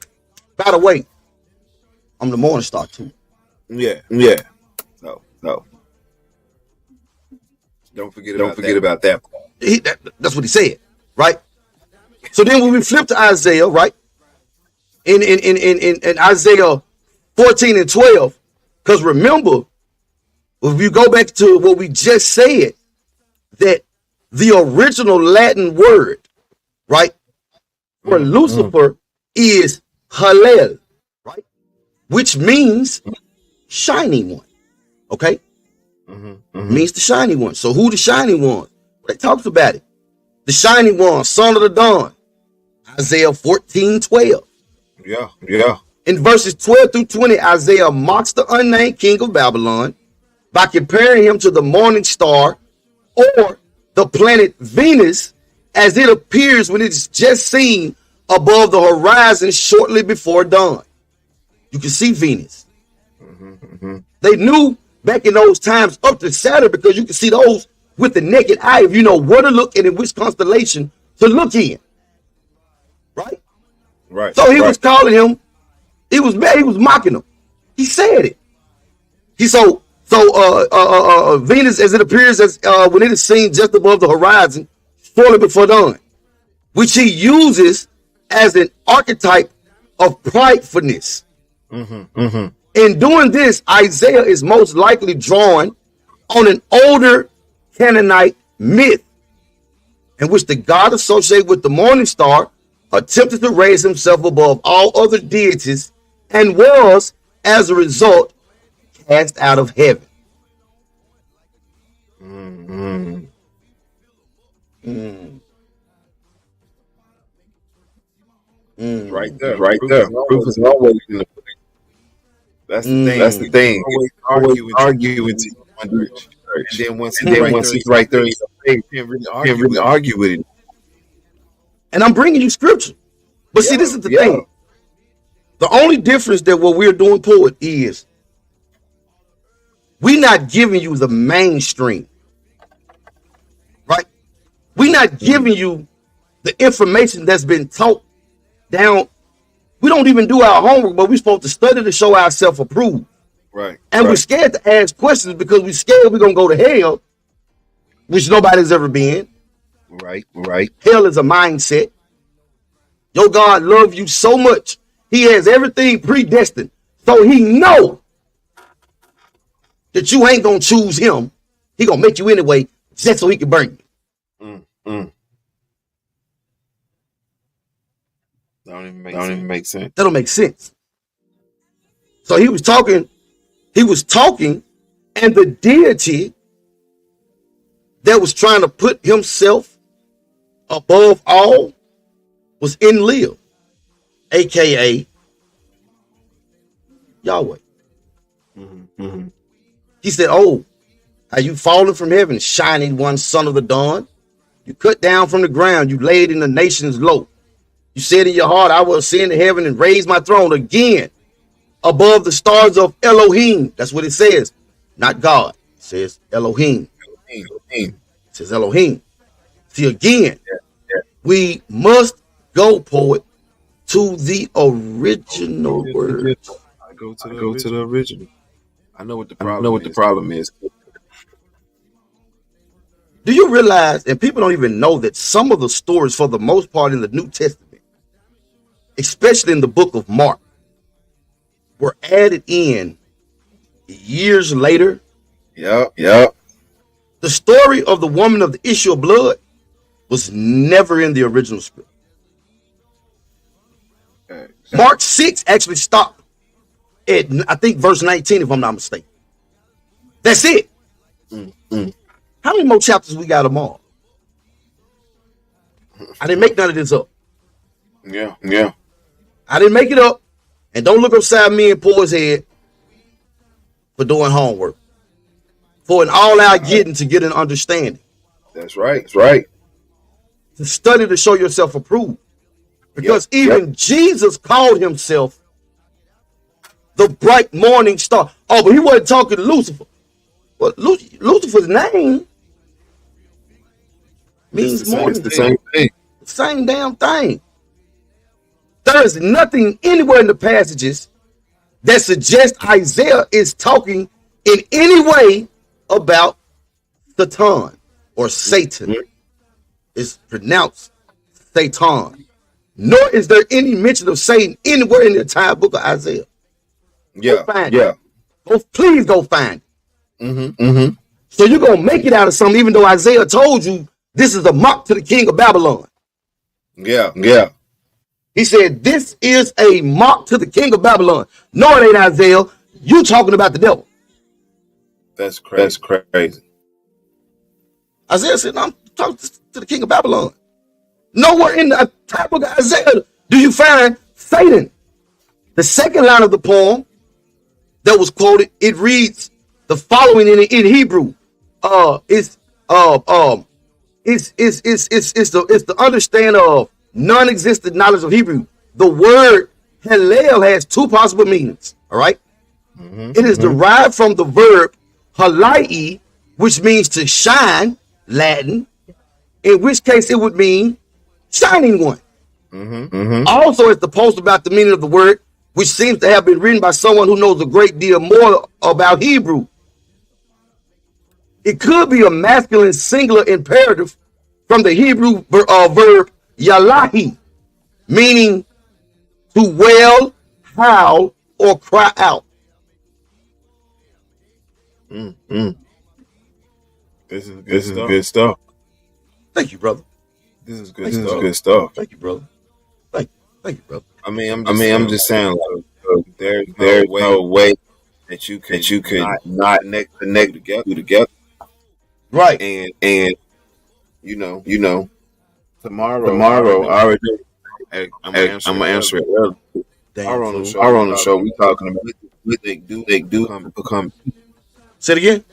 S3: by the way, I'm the morning star too.
S4: Yeah. No. Don't forget about that.
S3: That's what he said, right? So then when we flip to Isaiah, right? In Isaiah 14 and 12, because remember, if you go back to what we just said, that the original Latin word, right, for Lucifer is Hallel, right, which means shining one. Okay, means the shiny one. So who the shiny one? Well, it talks about it. The shiny one, son of the dawn. Isaiah 14:12.
S4: Yeah.
S3: In verses 12 through 20, Isaiah mocks the unnamed king of Babylon by comparing him to the morning star or the planet Venus as it appears when it's just seen above the horizon shortly before dawn. You can see Venus. They knew back in those times up to Saturn because you can see those with the naked eye if you know where to look and in which constellation to look in. Right. So he was calling him. He was mad. He was mocking him. He said it. Venus, as it appears as when it is seen just above the horizon, shortly before dawn, which he uses as an archetype of pridefulness. In doing this, Isaiah is most likely drawn on an older Canaanite myth in which the god associated with the morning star attempted to raise himself above all other deities and was, as a result, cast out of heaven.
S4: Right there. Proof is always in the pudding. That's the thing. Always arguing to one direction. And then once he's right there, you can't really argue with it.
S3: And I'm bringing you scripture. But see, this is the thing. The only difference that what we're doing, Poet, is we're not giving you the mainstream. Right? We're not giving you the information that's been taught down. We don't even do our homework, but we're supposed to study to show ourselves approved.
S4: Right.
S3: And we're scared to ask questions because we're scared we're going to go to hell, which nobody's ever been.
S4: Right.
S3: Hell is a mindset. Your God loves you so much. He has everything predestined. So he know that you ain't going to choose him. He going to make you anyway just so he can burn you.
S4: Don't even make sense.
S3: That don't make sense. So he was talking, and the deity that was trying to put himself above all was Enlil, aka Yahweh. He said, oh, How you fallen from heaven, shining one, son of the dawn. You cut down from the ground, you laid in the nations low. You said in your heart, I will ascend to heaven and raise my throne again above the stars of Elohim. That's what it says. Not God. It says Elohim. It says Elohim. See, again, we must go, poet, to the original word.
S4: I go to the original. I know what the problem is.
S3: Do you realize, and people don't even know, that some of the stories, for the most part in the New Testament, especially in the book of Mark, were added in years later?
S4: Yep.
S3: The story of the woman of the issue of blood was never in the original script. Mark 6 actually stopped at, I think, verse 19, if I'm not mistaken. That's it. How many more chapters we got tomorrow? I didn't make none of this up.
S4: Yeah.
S3: I didn't make it up. And don't look upside me and Poe's head for doing homework. For an all-out getting to get an understanding.
S4: That's right.
S3: To study to show yourself approved. Because even Jesus called himself the bright morning star. Oh, but he wasn't talking to Lucifer. Well, Lucifer's name means morning.
S4: It's the same thing.
S3: The same damn thing. There is nothing anywhere in the passages that suggests Isaiah is talking in any way about Satan or Satan. It's pronounced Satan. Nor is there any mention of Satan anywhere in the entire book of Isaiah.
S4: Yeah.
S3: Please go find it. So you're going to make it out of something, even though Isaiah told you this is a mock to the king of Babylon.
S4: Yeah.
S3: He said, this is a mock to the king of Babylon. No, it ain't Isaiah. You talking about the devil.
S4: That's crazy.
S3: Isaiah said, no, I'm talking to the king of Babylon. Nowhere in the entire book of Isaiah do you find Satan. The second line of the poem that was quoted, it reads the following in Hebrew. It's the understand of non-existent knowledge of Hebrew. The word Hallel has two possible meanings. All right. It is derived from the verb halai, which means to shine, Latin, in which case it would mean shining one. Also, it's supposed about the meaning of the word, which seems to have been written by someone who knows a great deal more about Hebrew. It could be a masculine singular imperative from the Hebrew verb yalahi, meaning to wail, howl, or cry out.
S4: This is good stuff.
S3: Thank you, brother.
S4: This is good stuff.
S3: Thank you, brother. Thank you, brother.
S4: I mean, I'm just saying, like, there's no way that you could not connect together.
S3: Right.
S4: And you know, tomorrow I already I'm gonna answer it early. Our on the show, we talking about what they do become.
S3: Say it again.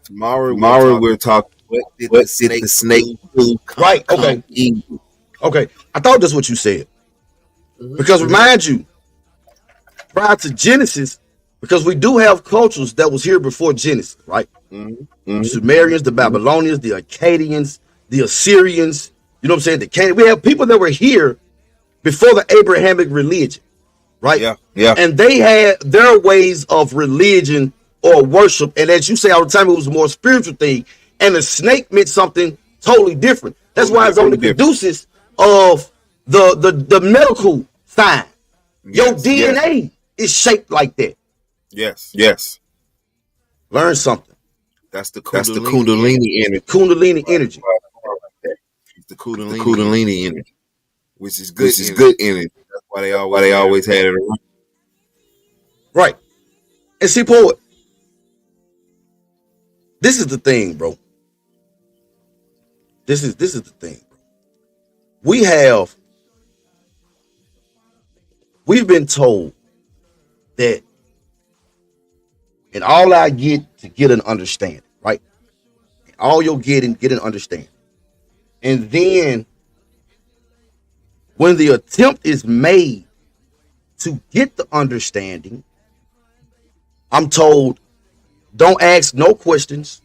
S4: Tomorrow we're talking what did the snake do?
S3: Right. Okay. I thought that's what you said. Because remind you, prior to Genesis, because we do have cultures that was here before Genesis, right? The Sumerians, the Babylonians, the Akkadians, the Assyrians, you know what I'm saying? The Canaan. We have people that were here before the Abrahamic religion, right?
S4: Yeah.
S3: And they had their ways of religion or worship. And as you say all the time, it was a more spiritual thing. And the snake meant something totally different. That's why it's only Caduceus of the medical sign. Your DNA is shaped like that.
S4: Yes.
S3: Learn something.
S4: That's the Kundalini energy.
S3: Kundalini energy.
S4: It's the Kundalini energy, which is good energy. That's why they always had it around.
S3: Right. And see, poet, this is the thing, bro. This is the thing. We've been told that in all I get to get an understanding, right? all your getting, get an understanding. And then when the attempt is made to get the understanding, I'm told, don't ask no questions.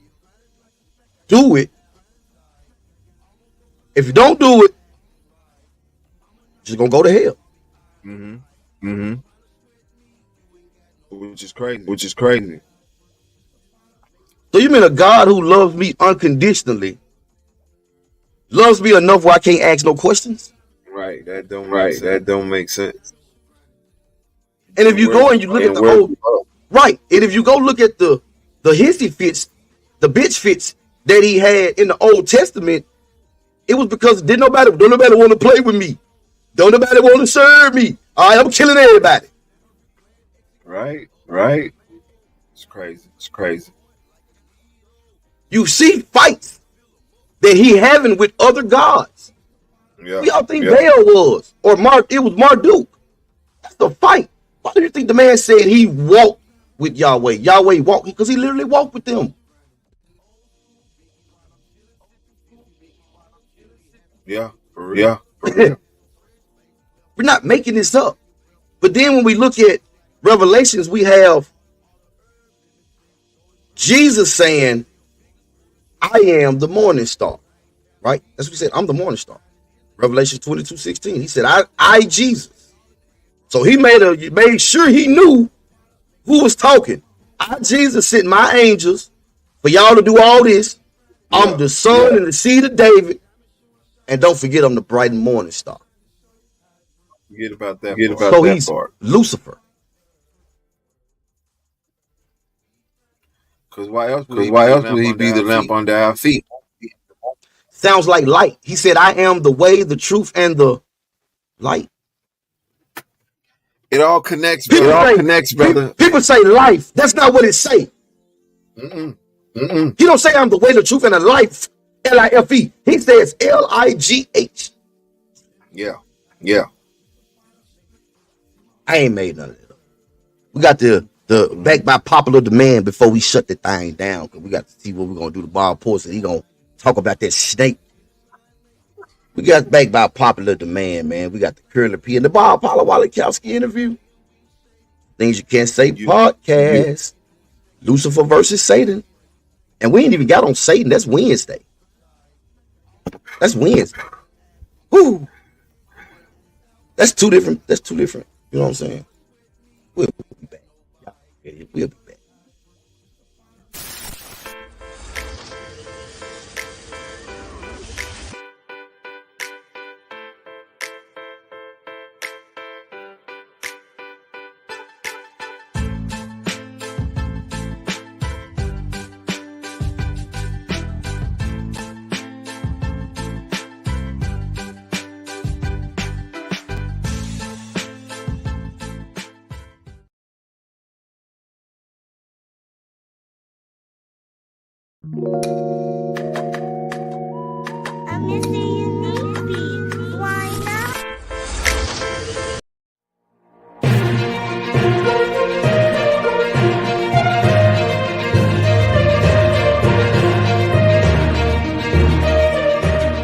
S3: Do it. If you don't do it, you're just gonna go to hell.
S4: Which is crazy.
S3: So you mean a God who loves me unconditionally loves me enough where I can't ask no questions?
S4: Right. That don't make sense.
S3: And if you go and you look at the old, right, and if you go look at the hissy fits, the bitch fits that he had in the Old Testament, it was because don't nobody want to play with me. Don't nobody want to serve me. All right, I'm killing everybody.
S4: Right. It's crazy.
S3: You see fights that he having with other gods.
S4: Yeah.
S3: Y'all think Baal was, or it was Marduk. That's the fight. Why do you think the man said he walked with Yahweh? Yahweh walked, because he literally walked with them.
S4: Yeah, for real.
S3: We're not making this up. But then when we look at Revelations, we have Jesus saying, I am the morning star. Right? That's what he said. I'm the morning star. Revelation 22:16. He said, I Jesus. So he made sure he knew who was talking. I Jesus sent my angels for y'all to do all this. I'm the son and the seed of David. And don't forget, I'm the bright and morning star.
S4: Forget about that.
S3: So he's Lucifer.
S4: Because why else would he be the lamp under our feet?
S3: Sounds like light. He said, I am the way, the truth, and the light.
S4: It all connects, brother.
S3: People say life. That's not what it say. He don't say I'm the way, the truth, and the life. L-I-F-E. He says L-I-G-H.
S4: Yeah.
S3: I ain't made none of that up. We got the back by popular demand before we shut the thing down, because we got to see what we're gonna do to Bob Porson. He gonna talk about that snake. We got back by popular demand, man. We got the Curly P and the Bob Palawalakowski interview. Things You Can't Say podcast. Lucifer versus Satan. And we ain't even got on Satan. That's Wednesday. Woo. That's two different. You know what I'm saying? We'll be back. We'll be back.
S6: I'm missing unique beats. Why not?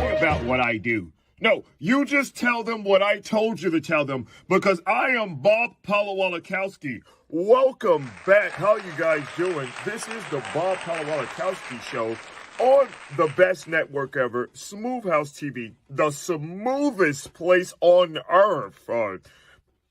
S7: What about what I do? No, you just tell them what I told you to tell them, because I am Bob Palawalakowski. Welcome back. How you guys doing? This is the Bob Palawalakowski Show on the best network ever, SmooveHouseTV, the smoothest place on earth.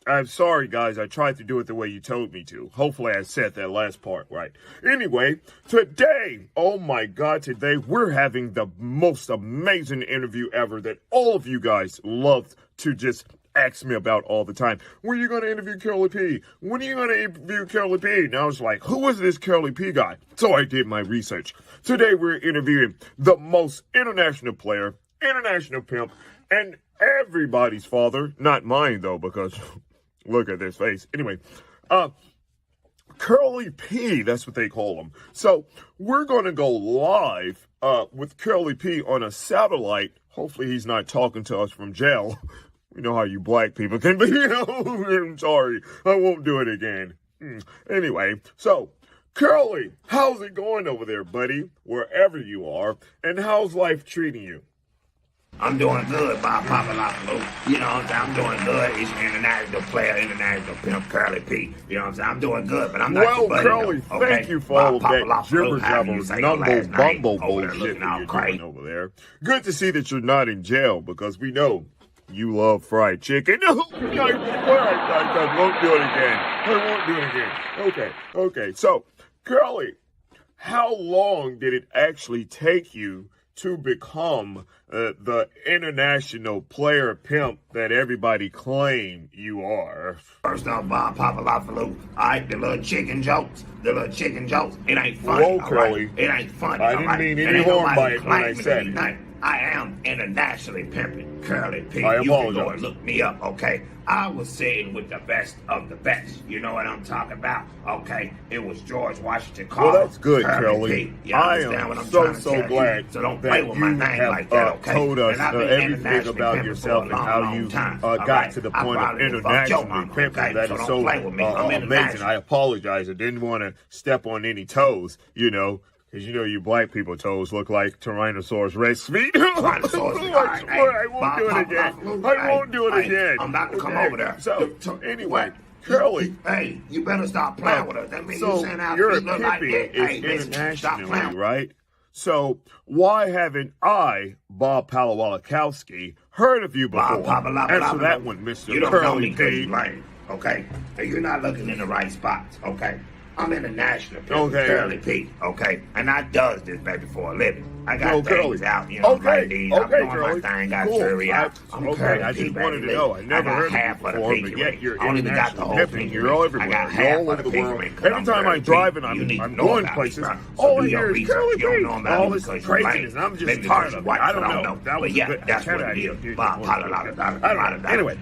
S7: I'm sorry, guys. I tried to do it the way you told me to. Hopefully, I said that last part right. Anyway, today, oh my God, today we're having the most amazing interview ever that all of you guys love to just ask me about all the time. When are you going to interview Curly P? When are you going to interview Curly P? And I was like, who is this Curly P guy? So I did my research. Today we're interviewing the most international player, international pimp, and everybody's father. Not mine, though, because look at this face. Anyway, Curly P, that's what they call him. So we're going to go live with Curly P on a satellite. Hopefully he's not talking to us from jail. You know how you black people can be. I'm sorry. I won't do it again. Anyway, so Curly, how's it going over there, buddy? Wherever you are, and how's life treating you?
S8: I'm doing good, Bob Papalopoulos. You know what I'm saying? I'm doing good. He's an international player, international pimp, Curly P. You know what I'm saying? I'm doing good, but I'm not your buddy.
S7: Well, Curly,
S8: okay?
S7: thank you for all of that
S8: Jibber
S7: numbo bullshit that you're doing over there. Good to see that you're not in jail, because we know you love fried chicken. I won't do it again. I won't do it again. Okay. So, Curly, how long did it actually take you to become the international player pimp that everybody claim you are?
S8: First off, Bob Papalopoulos, all right, the little chicken jokes, it ain't funny.
S7: Whoa, Curly.
S8: Right? It ain't funny.
S7: I didn't mean any harm by it when I said it.
S8: I am internationally pimping Curly P.
S7: I
S8: You
S7: apologize.
S8: can go and look me up, okay? I was sitting with the best of the best. You know what I'm talking about, okay? It was George Washington Carver.
S7: Well, that's good, Curly. I am so glad
S8: so don't
S7: that
S8: play with my
S7: you
S8: name
S7: have
S8: like that, okay?
S7: told us
S8: And I've been
S7: everything
S8: internationally
S7: about
S8: pimping
S7: yourself
S8: for a
S7: and how
S8: long
S7: you
S8: time,
S7: got to the
S8: I
S7: point of
S8: probably fucked your
S7: internationally
S8: mama,
S7: pimping.
S8: okay?
S7: That
S8: So
S7: is
S8: don't
S7: so
S8: play with me. I'm
S7: amazing.
S8: international.
S7: I apologize. I didn't want to step on any toes, because you black people toes look like Tyrannosaurus Rex feet. I won't do it again. I won't do it again.
S8: I'm not gonna come over there.
S7: So anyway, Curly.
S8: Hey, you better stop playing with us. That means
S7: So
S8: you send out
S7: your
S8: feet look like
S7: pimping
S8: that.
S7: is
S8: Hey, listen, stop
S7: internationally,
S8: playing.
S7: right? So why haven't I, Bob Palawalakowski, heard of you before? Answer that one, Mr.
S8: You don't know
S7: Curly
S8: me because
S7: P.
S8: you're lame, okay? And you're not looking in the right spots, okay? I'm international,
S7: Okay.
S8: Curly P, okay? And I does this, baby, for a living. I got things
S7: Curly.
S8: out,
S7: Okay,
S8: like these. I'm doing
S7: Curly.
S8: my thing, got
S7: Cool.
S8: jury out. I'm
S7: Okay,
S8: Curly
S7: I
S8: P,
S7: just wanted to
S8: baby.
S7: know. I never
S8: got
S7: heard of
S8: half
S7: you
S8: of the
S7: before,
S8: pinky
S7: but yet
S8: ring.
S7: you're
S8: I only got the
S7: international
S8: whole
S7: pimping.
S8: pinky
S7: You're
S8: ring.
S7: all
S8: I
S7: everywhere.
S8: got
S7: You're
S8: half
S7: all
S8: of
S7: over
S8: the
S7: the
S8: pinky
S7: world.
S8: ring 'cause
S7: Every
S8: I'm
S7: time I
S8: Curly
S7: drive
S8: P.
S7: and
S8: You need
S7: I'm
S8: to know
S7: going
S8: about
S7: places,
S8: me, bro.
S7: all
S8: So
S7: I
S8: do your
S7: hear is
S8: research.
S7: Curly
S8: You don't
S7: P.
S8: know about
S7: All
S8: me
S7: this
S8: because you're lame.
S7: craziness. I'm just
S8: Maybe
S7: tired
S8: because
S7: of it.
S8: you're white,
S7: I don't
S8: I don't
S7: know.
S8: know.
S7: That was
S8: But yeah,
S7: good.
S8: that's what it is. Bob,
S7: Anyway,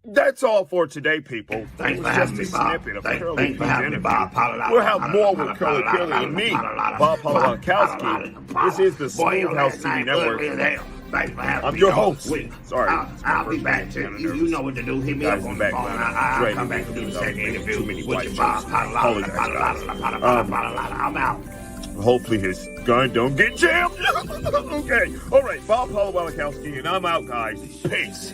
S7: that's all for today, people.
S8: Thanks
S7: It
S8: for
S7: was
S8: having
S7: just
S8: me,
S7: a
S8: Bob.
S7: snippet of
S8: Thanks
S7: Curly
S8: for
S7: P's
S8: having me,
S7: interview.
S8: Bob.
S7: We'll have more with Curly and me, Bob Palawalakowski. This is the Smooth House TV Network.
S8: Thanks for having
S7: I'm
S8: me.
S7: your host. Sorry.
S8: I'll be back too. You know what to do. Hit me up on the phone. I'll come back and do the second interview with you, Bob. I'm out.
S7: Hopefully his gun don't get jammed. Okay. All right. Bob Palawalakowski, and I'm out, guys. Peace.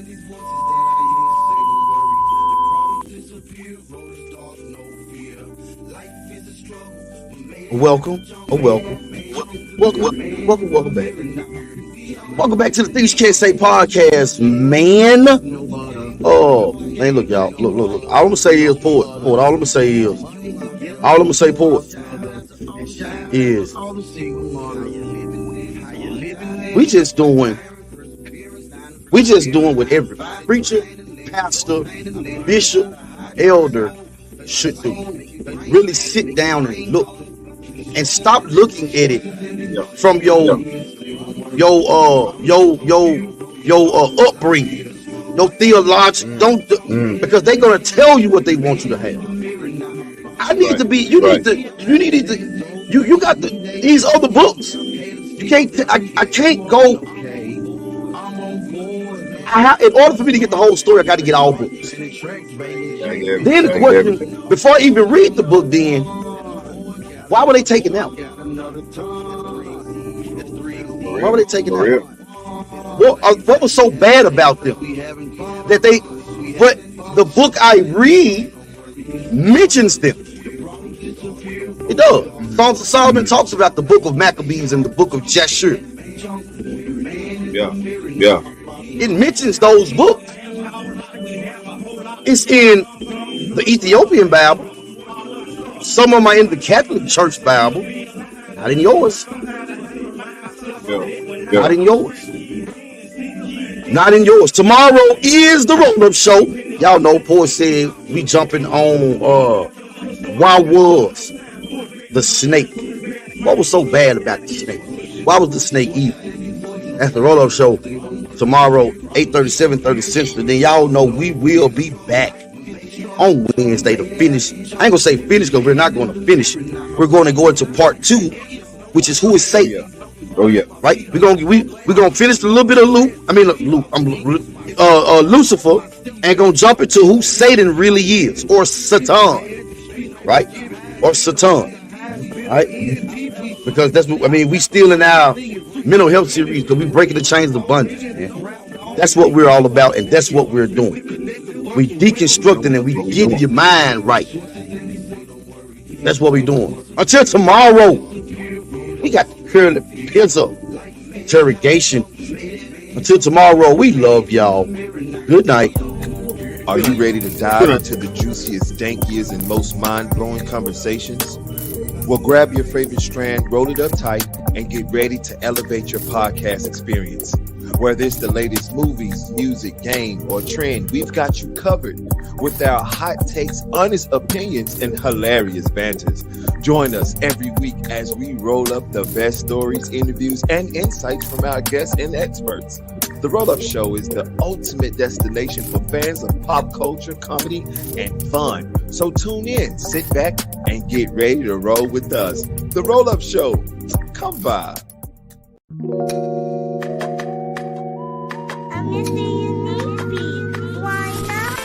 S3: Welcome back. Welcome back to the Things You Can't Say podcast, man. Oh, man, look, y'all. Look. All I'm gonna say is port. All I'm gonna say port is we just doing what every preacher, pastor, bishop, elder should do. Really sit down and look, and stop looking at it from your upbringing, no theological. Don't because they're gonna tell you what they want you to have. I need to be. You got these other books. You can't. I can't go. In order for me to get the whole story, I got to get all books. Then the question, before I even read the book, then why were they taken out? Why were they taken out? What was so bad about them that they? But the book I read mentions them. It does. Songs of Solomon talks about the book of Maccabees and the book of Jashur.
S4: Yeah.
S3: It mentions those books. It's in the Ethiopian Bible. Some of them are in the Catholic Church Bible. Not in yours. Not in yours. Not in yours. Tomorrow is the roll-up show. Y'all know Paul said we jumping on why was the snake? What was so bad about the snake? Why was the snake evil? That's the roll-up show. Tomorrow, 8:30, 7:30 Central. Then y'all know we will be back on Wednesday to finish. I ain't gonna say finish because we're not going to finish it. We're going to go into part 2, which is who is Satan.
S4: Oh yeah.
S3: Right? We're gonna finish a little bit of Lucifer, and gonna jump into who Satan really is, or Satan. Right? or Satan. Right? Because that's what I mean. We still in our mental health series because we breaking the chains of bondage. Man. That's what we're all about, and that's what we're doing. We deconstructing and we getting your mind right. That's what we're doing. Until tomorrow, we got the curly pizza interrogation. Until tomorrow, we love y'all. Good night.
S5: Are you ready to dive into the juiciest, dankiest, and most mind-blowing conversations? Well, grab your favorite strand, roll it up tight, and get ready to elevate your podcast experience. Whether it's the latest movies, music, game, or trend, we've got you covered with our hot takes, honest opinions, and hilarious banters. Join us every week as we roll up the best stories, interviews, and insights from our guests and experts. The Roll-Up Show is the ultimate destination for fans of pop culture, comedy, and fun. So tune in, sit back, and get ready to roll with us. The Roll-Up Show. Come by.
S6: I'm missing your beat. Why not?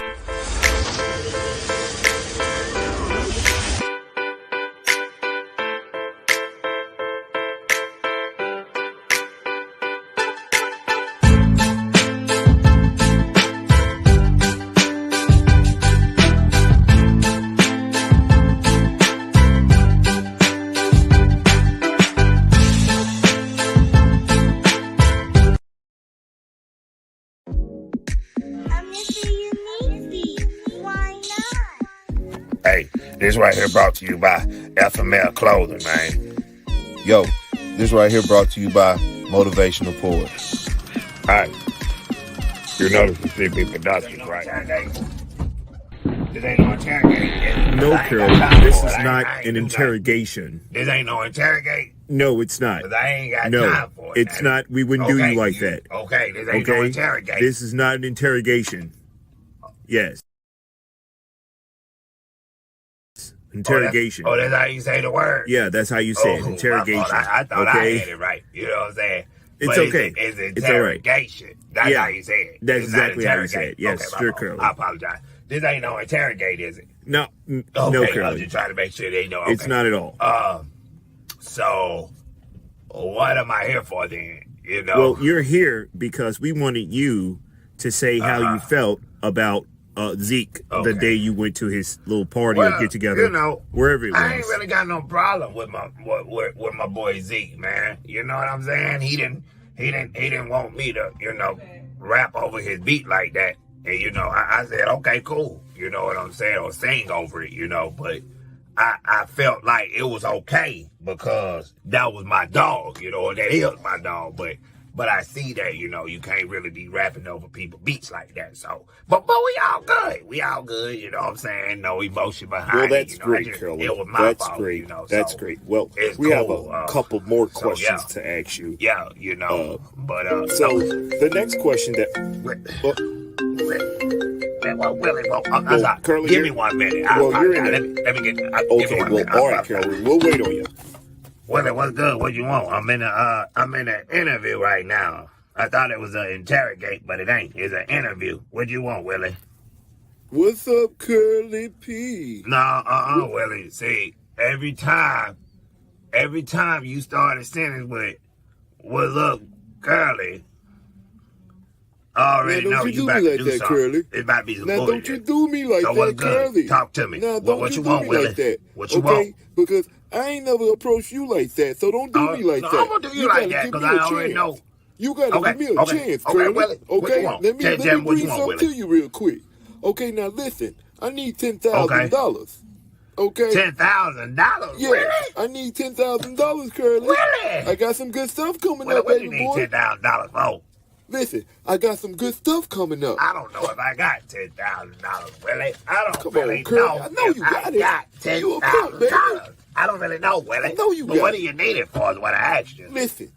S8: Hey, this right here brought to you by FML Clothing, man.
S5: Yo, this right here brought to you by Motivational Poet.
S8: Alright. You notice the CP Productions, right? This ain't no interrogation.
S7: No, Curly, this is not an interrogation.
S8: This ain't no interrogate.
S7: No, it's not.
S8: Because I ain't got
S7: No,
S8: time for it.
S7: it's not. We wouldn't do you like that.
S8: Okay, this ain't no interrogation.
S7: This is not an interrogation. Yes. Interrogation.
S8: Oh, that's how you say the word?
S7: Yeah, that's how you say it. Interrogation.
S8: I thought I had it right. You know what I'm saying?
S7: It's
S8: but
S7: okay.
S8: It's
S7: It's all right.
S8: interrogation. That's how you say it.
S7: That's
S8: it's
S7: exactly how you say it. Yes,
S8: okay,
S7: sure, Curly.
S8: I apologize. This ain't no interrogate, is it?
S7: No,
S8: okay,
S7: no, Curly.
S8: I'm just trying to make sure they know. Okay.
S7: It's not at all.
S8: So, what am I here for then? You know?
S7: Well, you're here because we wanted you to say how you felt about Zeke the day you went to his little party or get together.
S8: You know,
S7: wherever it was.
S8: I ain't really got no problem with my boy Zeke, man. You know what I'm saying? He didn't want me to, rap over his beat like that. And I said, okay, cool. You know what I'm saying? Or sing over it, but I felt like it was okay because that was my dog, and that is my dog. But I see that, you can't really be rapping over people's beats like that. So, but we all good. We all good, you know what I'm saying? No emotion behind it.
S7: Well, that's great, Curly.
S8: It was my
S7: that's
S8: fault,
S7: great.
S8: That's
S7: great. Well,
S8: cool.
S7: we have a couple more questions to ask you.
S8: Yeah,
S7: so the next question Curly,
S8: give me 1 minute.
S7: You're in
S8: it. Let me get.
S7: Okay, all right, Curly. We'll wait on you.
S8: Willie, what's good? What you want? I'm in an interview right now. I thought it was an interrogate, but it ain't. It's an interview. What you want, Willie?
S2: What's up, Curly P?
S8: No, Willie. See, every time you start a sentence with "What's up, Curly," I already know you about to do something.
S2: Curly.
S8: It might be some
S2: bullshit.
S8: bullshit.
S2: Don't you do me like
S8: so
S2: that, Curly.
S8: Talk to me.
S2: Now,
S8: what you want, Willie?
S2: Like that.
S8: What you want?
S2: Because I ain't never approached you like that, so don't do me like that.
S8: I'm gonna do you like that because I already know.
S2: You gotta give me a chance, Curly.
S8: Okay, Willie.
S2: Okay, let me bring something to you real quick. Okay, now listen. I need $10,000. Okay.
S8: $10,000?
S2: Yeah,
S8: really?
S2: I need $10,000, Curly.
S8: Really?
S2: I got some good stuff coming
S8: up,
S2: baby
S8: boy.
S2: What
S8: do you need $10,000 for?
S2: Listen, I got some good stuff coming up.
S8: I don't know if I got $10,000, Willie. I don't
S2: Come
S8: really
S2: on, Curly.
S8: know.
S2: I know you got it.
S8: Got $10,000. I don't really know, Willie.
S2: I know you got
S8: it. But what do you need it for is what I asked you.
S2: Listen,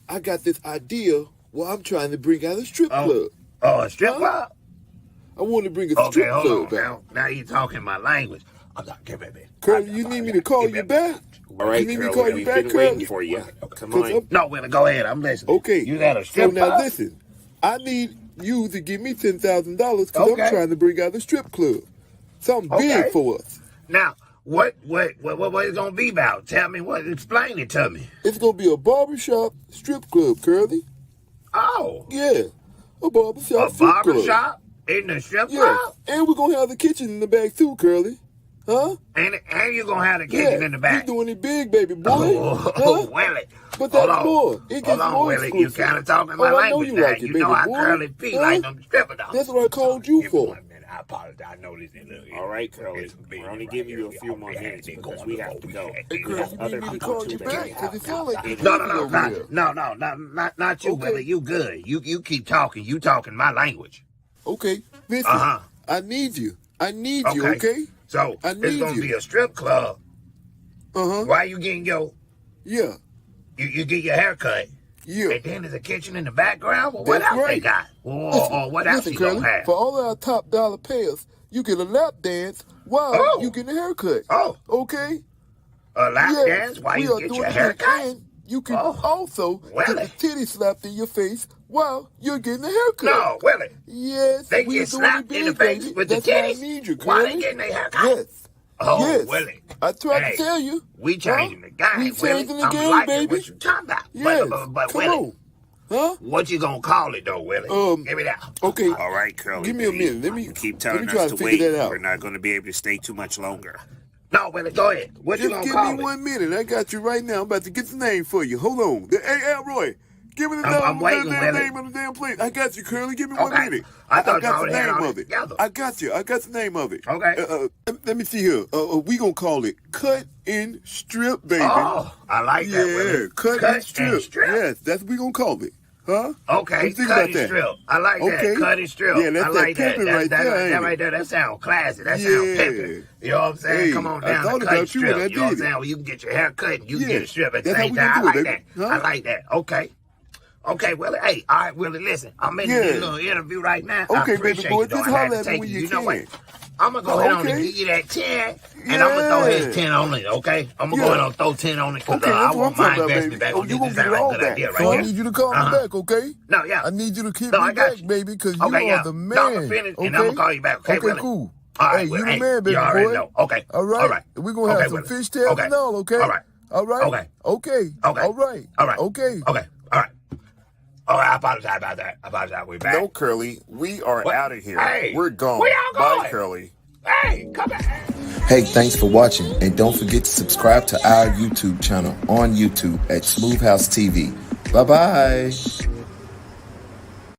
S2: I got this idea where I'm trying to bring out a strip club.
S8: Oh, a strip club?
S2: I want to bring a strip club out.
S8: Now you're talking my language. I'm not giving it.
S2: Curly, you need me to call you back?
S7: All right,
S2: you need me to call you back, Curly?
S7: For you. Come on.
S8: No, Willie, go ahead. I'm listening.
S2: Okay.
S8: You got a strip club?
S2: So now listen, I need you to give me $10,000 because I'm trying to bring out a strip club. Something big for us.
S8: Now, What it's gonna be about? Tell me what. Explain it to me.
S9: It's gonna be a barbershop strip club, Curly.
S8: Oh.
S9: Yeah, a barbershop strip club.
S8: A barbershop in the strip club?
S9: And we're gonna have the kitchen in the back too, Curly. Huh?
S8: And you're gonna have the kitchen in the back.
S9: We're doing it big, baby boy.
S8: Oh, Willie.
S9: But that's more. It gets more
S8: Willie.
S9: exclusive.
S8: You kind of talking my language now.
S9: Like it,
S8: you know
S9: baby
S8: I curly feet like them stripper dogs.
S9: That's what I called you for.
S8: I apologize. I know this is a little.
S10: All right, Curly. We're only giving you a few more minutes because we have to go.
S9: Hey, Curly, you need me to call you back? Because it sounds like
S8: No, not you, Willie. You good. You keep talking. You talking my language.
S9: Okay, listen. I need you. I need you, okay?
S8: So, it's going to be a strip club. Why you getting your...
S9: Yeah.
S8: You get your hair cut.
S9: Yeah.
S8: And then there's a kitchen in the background? Well, what else they got? Or what else you going to have?
S9: For all our top dollar payers, you get a lap dance while you get a haircut.
S8: Oh.
S9: Okay?
S8: A lap dance while you get your haircut?
S9: And you can also get a titty slapped in your face while you're getting a haircut.
S8: No, Willie.
S9: Yes.
S8: They get slapped in the face with the titties?
S9: That's why I need you, Curly.
S8: While they getting their haircut?
S9: Yes.
S8: Oh,
S9: yes.
S8: Willie.
S9: I tried to tell you.
S8: We changing the game,
S9: We changing the game,
S8: I'm
S9: baby.
S8: what you talking about.
S9: Yes.
S8: But
S9: Come
S8: Willie,
S9: on. Huh?
S8: What you gonna call it though, Willie? Give me that.
S9: Okay.
S10: All right, Curly.
S9: Give me a minute. Let me
S10: keep telling
S9: try
S10: us
S9: to
S10: to
S9: figure
S10: wait.
S9: that out.
S10: We're not going to be able to stay too much longer.
S8: No, Willie, go ahead. What you gonna call it?
S9: Just give me 1 minute. I got you right now. I'm about to get the name for you. Hold on. Hey, Roy. Give me the name of the damn place. I got you, Curly. Give me 1 minute.
S8: I got
S9: the name of it. I got you. I got the name of it.
S8: Okay.
S9: Let me see here. We gonna call it Cut and Strip, baby.
S8: Oh, I like that.
S9: Yeah, cut and strip. Yes, that's what we gonna call it. Huh?
S8: Okay, cut and strip. I like that. Cut and strip.
S9: Yeah, that's
S8: I like that.
S9: Right there,
S8: that right there. That sounds classy. That sounds pimping. You know what I'm saying?
S9: Hey,
S8: Come on down to cut and strip. You know what I'm saying? Well, you can get your hair cut and you can get a strip at the same time. I like that. I like that. Okay, Willie. Hey, all right, Willie, listen. I'm in this little interview right now.
S9: Okay,
S8: I appreciate
S9: baby boy,
S8: you, though.
S9: just
S8: I had
S9: holler
S8: to
S9: at me
S8: take
S9: when
S8: you.
S9: you
S8: know what?
S9: can.
S8: I'm going to go ahead on and give you that 10, and I'm going to throw his 10 on it, okay? I'm going to go ahead and throw 10 on it because I want my investment back on this. This sounds like a good idea right
S9: So
S8: here.
S9: I need you to call me back, okay?
S8: No, yeah.
S9: I need you to keep me back, baby, because you are the man.
S8: No, I'm finished, and I'm going to call you back, okay, Willie?
S9: Cool.
S8: All right,
S9: hey, you
S8: Willie.
S9: the man, baby
S8: You already
S9: boy.
S8: know. Okay.
S9: All right. We're going to have some fish tails and all, okay?
S8: All right.
S9: All right.
S8: Okay.
S9: Okay.
S8: Okay.
S9: All right.
S8: All right.
S9: Okay.
S8: Okay. All right. All right, I apologize about that. We're back.
S5: No, Curly, we are out of here.
S8: Hey,
S5: we're gone.
S8: We all going.
S5: Bye, Curly.
S8: Hey, come back.
S2: Hey, thanks for watching, and don't forget to subscribe to our YouTube channel on YouTube at SmooveHouseTV. Bye-bye.